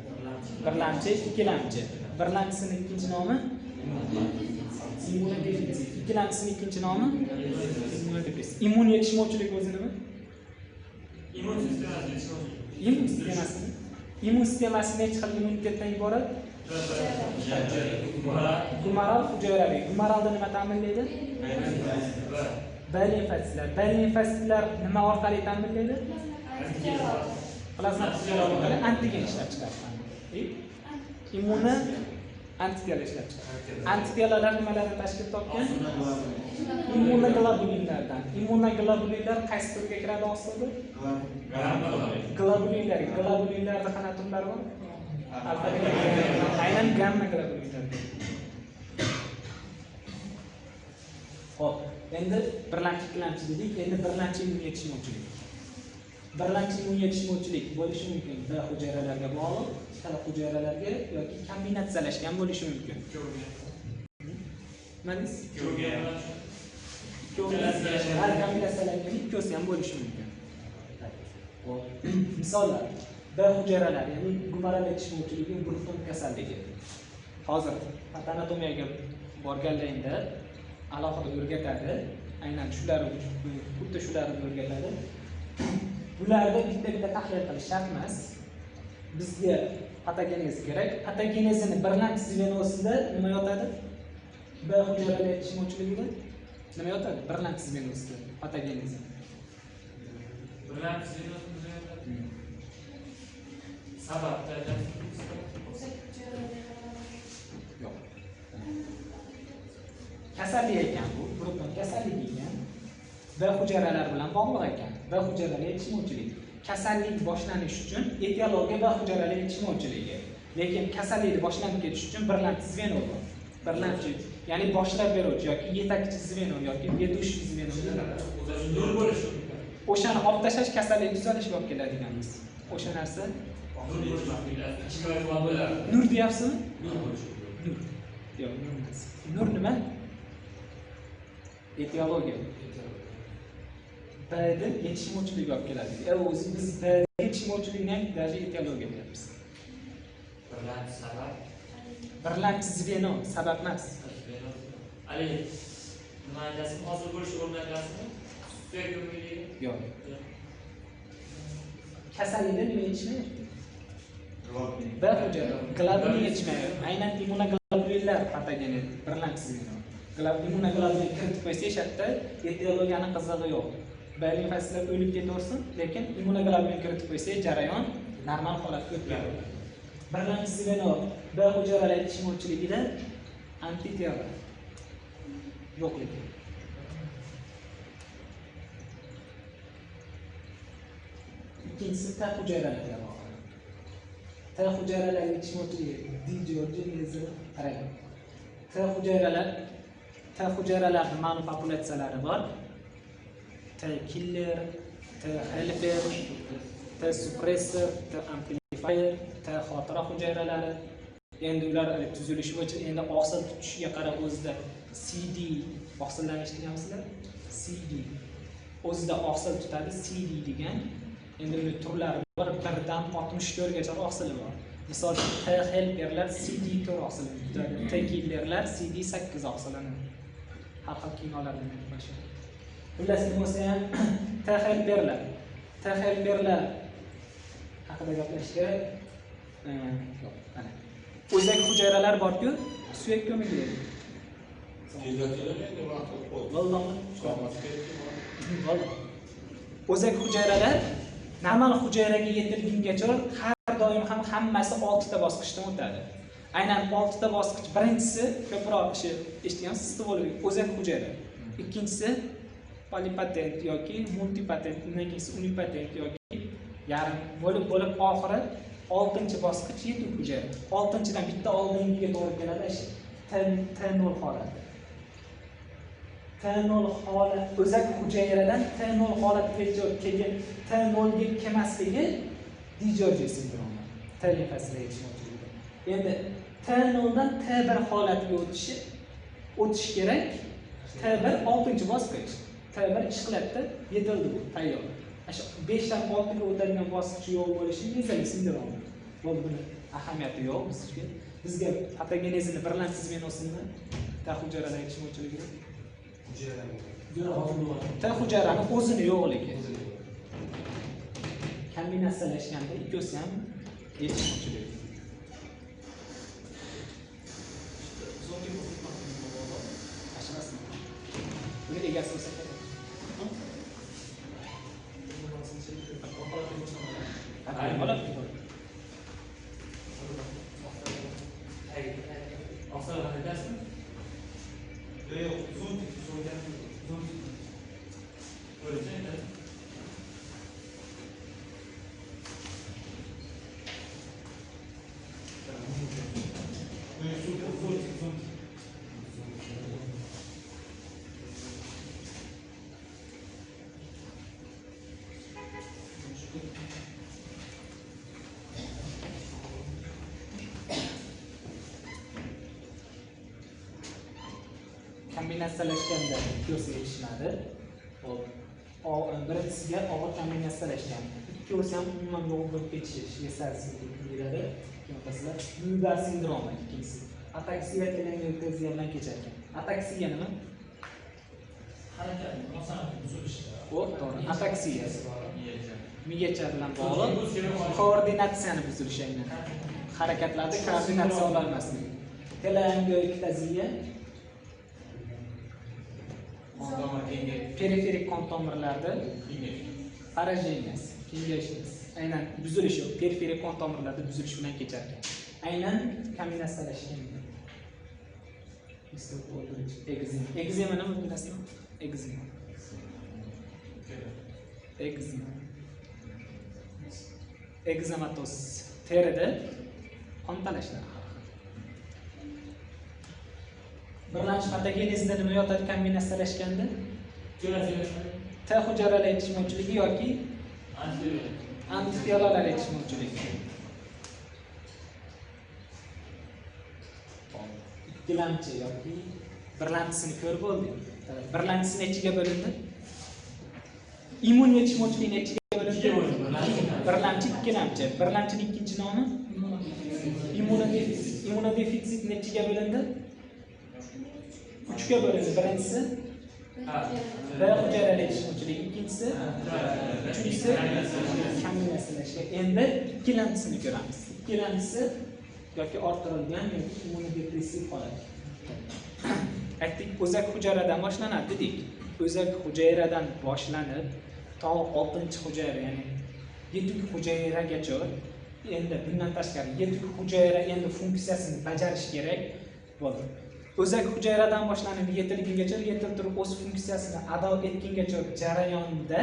Birlamchi, ikkilamchi. Birlamchisining ikkinchi nomi immunodefitsit. Ikkilamchisining ikkinchi nomi immunodepressiv. Immun yetishmovchilik o'zi nima? Immun sistemasi. Immun sistemasi necha xil immunitetdan iborat? Gumaral, hujayraviy. Gumaralni nima ta'minlaydi? B limfositlar. B limfositlar nima orqali ta'minlaydi? Plazma orqali antigen ishlab chiqaradi. Immuni Antitela ishlab chiqaradi. Antitelalar nimalardan tashkil topgan? Immunoglobulinlardan. Immunoglobulinlar qaysi turga kiradi oqsilda? Globulinlar. Globulinlarda qanaqa turlar bor? Alfa aynan gamma globulinlar. Xo'p, endi birlamchi ikkilamchi dedik. Endi birlamchi immun yetishmovchilik. Birlamchi immun yetishmovchilik bo'lishi mumkin. B hujayralarga bog'liq, T hujayralarga yoki kombinatsiyalashgan bo'lishi mumkin. Nima deysiz? Har kombinatsiyalangan ikkosi ham bo'lishi mumkin. Misollar: B hujayralar, ya'ni gumoral yetishmovchiligi Bruton kasalligi. Hozir patanatomiyaga borganlaringda alohida o'rgatadi. Aynan shularni xuddi shularni o'rgatadi. Bularda bitta tahlil qilish shart emas. Bizga patogenezi kerak. Patogenezini birlamchi zvenosida nima yotadi? B hujayralar yetishmovchiligida nima yotadi? Birlamchi zvenosida patogenezi. Birlamchi zvenosida yotadi. Sababdan yo'q. Kasallik ekan bu, Bruton kasalligi ekan. B hujayralar bilan bog'liq ekan. B hujayralar yetishmovchiligi. Kasallik boshlanish uchun etiologiya B hujayralar yetishmovchiligi. Lekin kasallik boshlanib ketish uchun birlamchi zveno bor. Birlamchi, ya'ni boshlab beruvchi yoki yetakchi zveno yoki ведущий zveno nur bo'lishi mumkin. O'shani olib tashlash kasallik tuzalishiga olib keladiganmiz. O'sha narsa nur deyapsizmi? Nur bo'lishi. Yo'q, nur emas. Nur nima? Etiologiya. B'da yetishmovchilik olib keladi. O'zi biz B'da yetishmovchilikni ham даже etiologiya deyapmiz. Birlamchi sabab. Birlamchi zveno sabab emas. Ali, nima aytasiz? Hosil bo'lishi o'rnatasizmi? Yo'q. Kasallikda nima yetishmayapti? B hujayra, globulin yetishmayapti. Aynan immunoglobulinlar patogeni birlamchi zveno. Immunoglobulin kiritib qo'ysa shartda etiologiyani qizig'i yo'q. B limfositlar o'lib ketaversin, lekin immunoglobulin kiritib qo'ysa jarayon normal holatga o'tadi. Birlamchi zveno B hujayralar yetishmovchiligida antitela yo'q ekan. Ikkinchisi T hujayralarga bog'liq. T hujayralar yetishmovchiligi dijorgenezi qarang. T hujayralarning ma'lum populyatsiyalari bor. T killer, T helper, T suppressor, T amplifier, T xotira hujayralari. Endi ular tuzilishi bo'yicha endi oqsil tutishiga qarab o'zida CD oqsillarni eshitganmisizlar? CD o'zida oqsil tutadi, CD degan. Endi uning turlari bor, 1 dan 64 gacha oqsili bor. Misol uchun T helperlar CD 4 oqsilini tutadi, T killerlar CD 8 oqsilini. Har xil kinolarda ko'rishadi. Xullas nima bo'lsa ham T helperlar haqida gaplashishga yo'q. Mana o'zak hujayralar bor-ku, suyak ko'magi. O'zak hujayralar normal hujayraga yetilgungacha har doim ham hammasi 6 ta bosqichdan o'tadi. Aynan 6 ta bosqich. Birinchisi ko'proq eshitgansiz, stivologiya, o'zak hujayra. Ikkinchisi polipatent yoki multipatent, undan keyin unipatent yoki yarim bo'lib oxiri 6-bosqich yetuk hujayra. 6-dan bitta oldingiga to'g'ri keladi shu T0 holati. T0 holat o'zak hujayradan T0 holatiga kelgan T0 ga kelmasligi Dijorji sindromi. T limfositlar yetishmovchiligi. Endi T0 dan T1 holatiga o'tish kerak. T1 6-bosqich. T1 ish qiladida yetildi bu, tayyor. Shu 5 dan 6 ga o'tadigan bosqich yo'q bo'lishi mezali sindromi. Buni ahamiyati yo'q bizga. Bizga patogenezini birlamchi zvenosini T hujayralar yetishmovchiligi. T hujayrani o'zini yo'qligi. Kombinatsiyalashganda ikkosi ham yetishmovchiligi. Buni egasi bo'lsa kerak. Ayollar Oqsalar aytasizmi? Yo'q, zoom. Ko'rishing endi. Kombinatsiyalashganda ikkosi yetishmadi. Hop. Birinchisiga og'ir kombinatsiyalashgan. Ikkosi ham umuman yo'q bo'lib ketishi yesarsiz deyiladi. Masalan, Bugar sindromi ikkinchisi. Ataksiya telengiz bilan kechar ekan. Ataksiya nima? Harakat, muvozanat buzilishi. Xo'p, to'g'ri. Ataksiya miyacha bilan bog'liq koordinatsiyani buzilishi aynan. Harakatlarda koordinatsiya ololmasligi. Telengiz periferik qon tomirlarda parajeniya, kengayish, aynan buzilish, periferik qon tomirlarda buzilish bilan kechar ekan. Aynan kombinatsiyalashgan. Egzema nima bilasizmi? Egzematoz terida qon talashlar. Birlamchi patogenezda nima yotadi kombinatsiyalashganda? T hujayralar yetishmovchiligi yoki antipiyoralar yetishmovchiligi. Ikkilamchi yoki birlamchisini ko'rib bo'ldik. Birlamchisi nechiga bo'lindi? Immun yetishmovchiligi nechiga bo'lindi? Birlamchi, ikkilamchi. Birlamchining ikkinchi nomi immunodefitsit nechiga bo'lindi? 3 ga bo'lindi. Birinchisi B hujayralar yetishmovchiligi, ikkinchisi, uchinchisi kombinatsiyalashgan. Endi ikkilamchisini ko'ramiz. Ikkilamchisi yoki orttirilgan yoki immunodepressiv holat. Aytdik, o'zak hujayradan boshlanadi dedik. O'zak hujayradan boshlanib to 6-hujayra, ya'ni yetuk hujayragacha, endi bundan tashqari yetuk hujayra endi funksiyasini bajarish kerak bo'ldi. O'zak hujayradan boshlanib yetilgungacha, yetiltirib o'z funksiyasini ado etgungacha jarayonda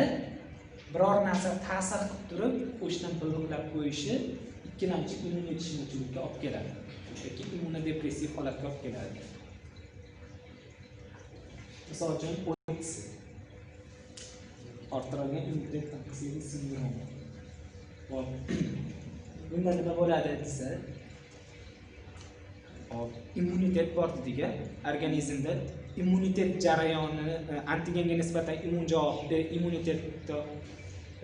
biror narsa ta'sir qilib turib, o'shdan bloklab qo'yishi ikkilamchi immun yetishmovchilikka olib keladi yoki immunodepressiv holatga olib keladi. Misol uchun, orttirilgan immunitet tanqisligi sindromi. Bunda nima bo'ladi desa, immunitet bor dediga, organizmda immunitet jarayoni, antigenga nisbatan immun javobni, immunitetni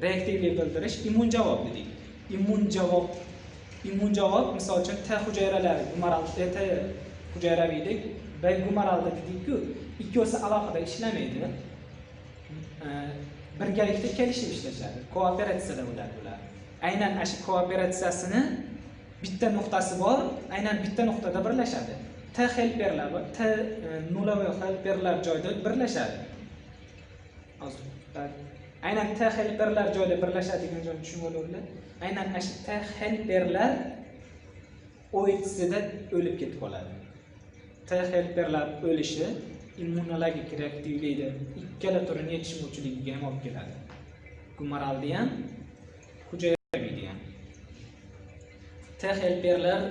reaktivlik bildirish immun javob dedik. Immun javob misol uchun T hujayralari gumaral, T hujayraviylik va gumaralda dedik-ku, ikkosi alohida ishlamaydi. Birgalikda kelishib ishlashadi. Kooperatsiyada bo'ladi bular. Aynan shu kooperatsiyasini bitta nuqtasi bor, aynan bitta nuqtada birlashadi. T helperlar va T nuloviy helperlar joyda birlashadi. Aynan T helperlar joyda birlashadigan joyni tushunib oldinglar. Aynan shu T helperlar o'yitsida o'lib ketib qoladi. T helperlar o'lishi immunologik reaktivlikda ikkala turini yetishmovchiligiga ham olib keladi. Gumaralda ham, hujayraviyda ham. T helperlar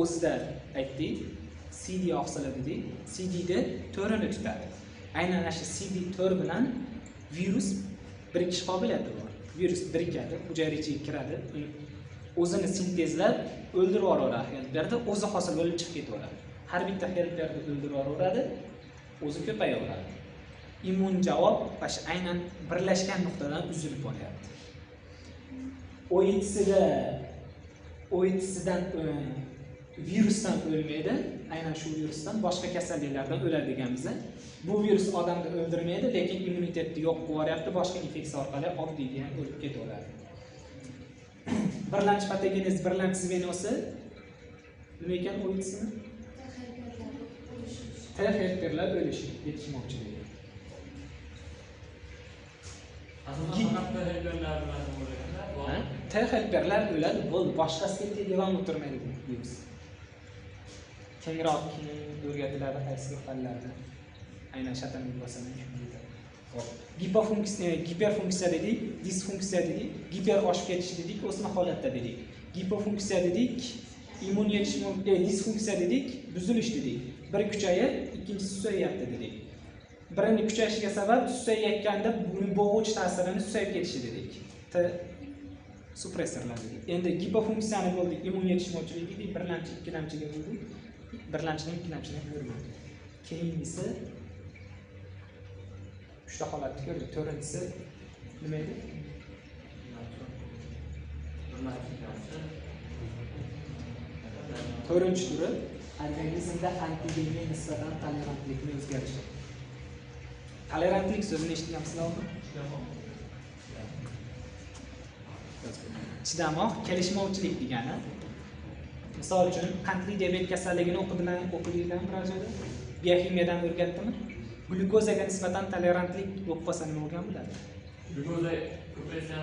o'zida aytdik, CD oqsiladi dedik. CD-da to'rini tutadi. Aynan shu CD4 bilan virus birikish qobiliyati bor. Virus birikadi, hujayra ichiga kiradi, o'zini sintezlab o'ldirib yuboradi. Helperda o'zi hosil bo'lib chiqib ketaveradi. Har bitta helperni o'ldirib yuboradi, o'zi ko'payaveradi. Immun javob aynan birlashgan nuqtadan uzilib boryapti. O'yitisidan virusdan o'lmaydi, aynan shu virusdan boshqa kasalliklardan o'ladi deganmiz. Bu virus odamni o'ldirmaydi, lekin immunitetni yo'q qilib yuboryapti, boshqa infeksiya orqali oddiyga ham o'lib ketaveradi. Birlamchi patogenez, birlamchi venosi nima ekan o'yitisi? T helperlar o'lishi, yetishmovchiligi. T helperlar o'ladi, bo'ldi, boshqasiga tegib ham o'tirmaydi bu virus. kengroq o'rgatiladi qaysi fanlarda. Aynan shatamlik bosaman. Giperfunksiya dedik, disfunksiya dedik, giper oshib ketish dedik, o'sma holatda dedik. Gipofunksiya dedik, immun yetishmovchi, disfunksiya dedik, buzilish dedik. Biri kuchayib, ikkinchisi susayyapti dedik. Birini kuchayishiga sabab susayayotganda buning bo'g'uvchi ta'sirini susayib ketishi dedik. Suppressorlar dedik. Endi gipofunksiyani bo'ldik, immun yetishmovchiligi dedik, birlamchi, ikkilamchiga bo'ldik. Birlamchidan ikkilamchidan ko'rmadik. Keyingisi uchta holatni ko'rdik. To'rtinchisi nima edi? To'rtinchi turi organizmda antigenga nisbatan tolerantlikni o'zgarishi. Tolerantlik so'zini eshitganmisizlarmi? Chidamoq, kelishmovchilik degani. Misol uchun, qandli diabet kasalligini o'qidingizmi birorjoyda? Biokimiyadan o'rgatdimi? Glyukozaga nisbatan tolerantlik bo'lib qolsa nima bo'lgan bo'ladi? Glyukoza ko'paysa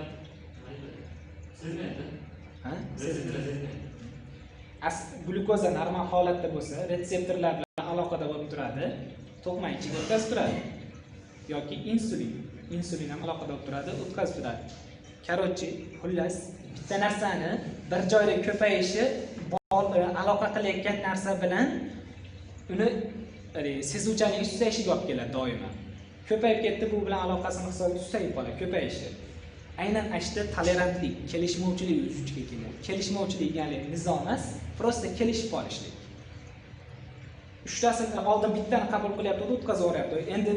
sezmaydi. Ha? Sezmaydi. Glyukoza normal holatda bo'lsa, retseptorlar bilan aloqada bo'lib turadi, to'qma ichiga o'tkazib turadi. Yoki insulin ham aloqada bo'lib turadi, o'tkazib turadi. Korotchi, xullas, bitta narsani bir joyda ko'payishi aloqa qilayotgan narsa bilan uni sezuvchanlik susayishiga olib keladi doimo. Ko'payib ketdi, bu bilan aloqasini hisobga susayib qoladi, ko'payishi. Aynan ashda tolerantlik, kelishmovchilik vujudga keladi. Kelishmovchilik ya'ni nizo emas, prosta kelishib qolishlik. Uchtasini oldin bittani qabul qilyapti, o'tkazib yuboryapti. Endi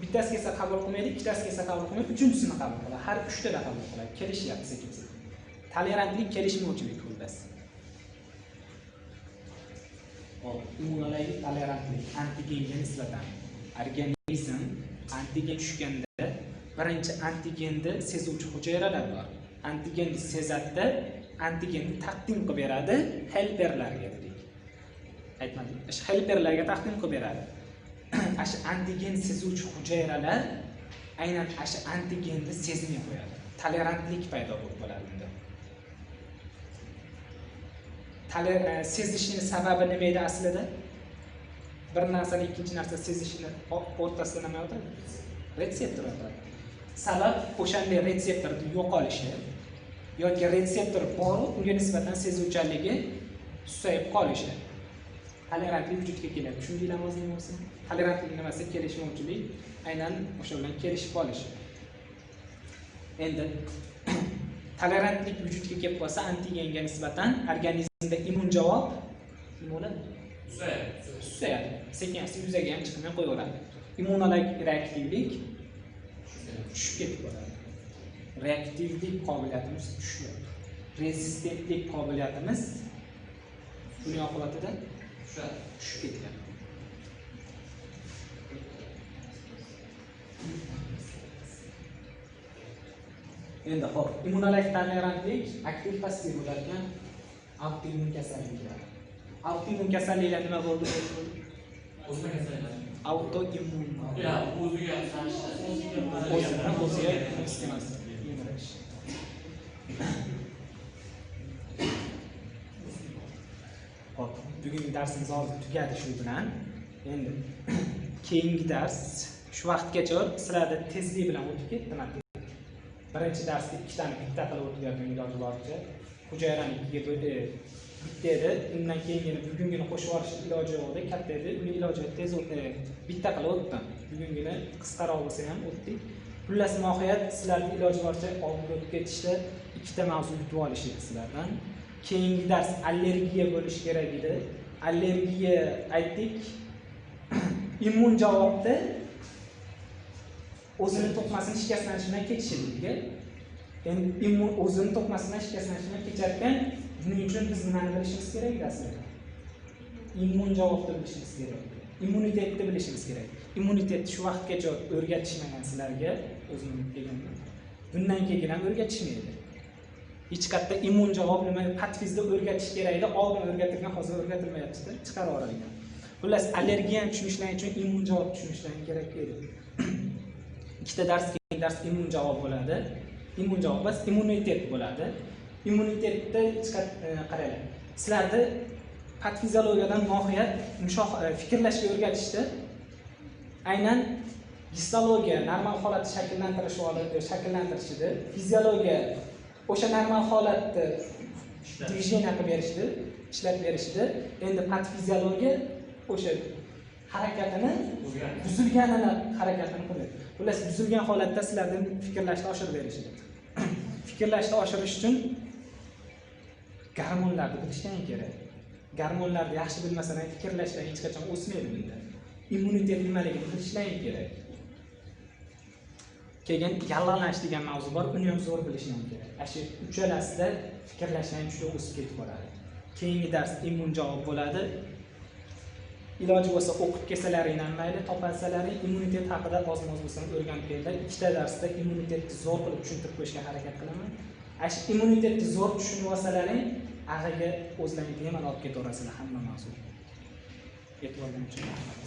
bittasi kelsa qabul qilmaydi, ikkitasi kelsa qabul qilmaydi, uchinchisini qabul qiladi. Har uchtada qabul qiladi. Kelishyapti sekin-sekin. Tolerantlik, kelishmovchilik xullas. Immunologik tolerantlik, antigenga nisbatan. Organizm antigen tushganda birinchi antigenni sezuvchi hujayralar bor. Antigenni sezadi, antigenni taqdim qilib beradi helperlarga dedik. Aytmadim. O'sha helperlarga taqdim qilib beradi. O'sha antigen sezuvchi hujayralar aynan o'sha antigenni sezmay qo'yadi. Tolerantlik paydo bo'lib qoladi unda. Sezishning sababi nima edi aslida? Bir narsani ikkinchi narsa sezishini o'rtasida nima o'tadi? Retseptor o'tadi. Sabab o'shanday retseptorning yo'qolishi yoki retseptor bor, unga nisbatan sezuvchanligi susayib qolishi. Tolerantlik vujudga keladi. Tushundinglarmi o'zingizmi bo'lsa? Tolerantlik nimasi? Kelishmovchilik, aynan o'sha bilan kelishib qolishi. Endi tolerantlik vujudga kelib qolsa, antigenga nisbatan organizmda immun javob nima bo'ladi? Susayadi. Sekin-asta yuzaga ham chiqmay qo'yaveradi. Immunologik reaktivlik tushib ketib qoladi. Reaktivlik qobiliyatimiz tushadi. Rezistentlik qobiliyatimiz buning oqibatida tushib ketgan. Endi hop, immunologik tolerantlik aktiv passiv bo'larkan autoimmun kasalliklar. Autoimmun kasalliklar nima bo'ldi? O'zma kasalliklar. Autoimmun. Ya, o'ziga sistemasi. Hop, bugungi darsimiz hozir tugadi shu bilan. Endi keyingi dars shu vaqtgacha sizlarda tezlik bilan o'tib ketdim. Birinchi darsda ikkitani bitta qilib o'tgandim iloji boricha. Hujayrani ikkiga bo'ldi. Bitta edi, undan keyingini bugungini qo'shib olish iloji yo'qdi, katta edi. Uni iloji tez bitta qilib o'tdim. Bugungini qisqaroq bo'lsa ham o'tdik. Xullas mohiyat sizlarning iloji boricha oldinga o'tib ketishda ikkita mavzu yutib olish edi sizlardan. Keyingi dars allergiya bo'lish kerak edi. Allergiya aytdik. Immun javobda o'zini to'qmasini shikastlanishidan ketishiga. Endi immun o'zini to'qmasidan shikastlanishidan kecharkan, buning uchun biz nimani bilishimiz kerak edi aslida? Immun javobni bilishimiz kerak. Immunitetni bilishimiz kerak. Immunitetni shu vaqtgacha o'rgatishmagan sizlarga o'zim deganda. Bundan keyin ham o'rgatishmaydi. Hech qayerda immun javob nima patfizda o'rgatish kerak edi, oldin o'rgatilgan, hozir o'rgatilmayapti, chiqarib yuborilgan. Xullas, allergiyani tushunishlar uchun immun javob tushunishlar kerak edi. Ikkita dars, keyin dars immun javob bo'ladi. Immun javob immunitet bo'ladi. Immunitetda qaranglar. Sizlarda patfiziologiyadan mohiyat fikrlashga o'rgatishdi. Aynan histologiya normal holatni shakllantirishdi. Fiziologiya o'sha normal holatni движение qilib berishdi, ishlab berishdi. Endi patfiziologiya o'sha harakatini buzilganini harakatini qiladi. Xullas buzilgan holatda sizlardan fikrlashni oshirib berishdi. Fikrlashni oshirish uchun gormonlarni bilishing kerak. Gormonlarni yaxshi bilmasang fikrlashlar hech qachon o'smaydi bunda. Immunitet nimaligini bilishing kerak. Keyin yallalanish degan mavzu bor, uni ham zo'r bilishing kerak. Shu uchalasida fikrlashning juda o'sib ketib boradi. Keyingi dars immun javob bo'ladi. Iloji bo'lsa o'qib kelsalaring ham mayli, topasalaring immunitet haqida oz-moz bo'lsa o'rganib kelinglar. Ikkita darsda immunitetni zo'r qilib tushuntirib qo'yishga harakat qilaman. Shu immunitetni zo'r tushunib olsalaring, ag'iga o'zlaringiz bemalol olib ketaverasizlar hamma mavzuni. E'tiboringiz uchun rahmat.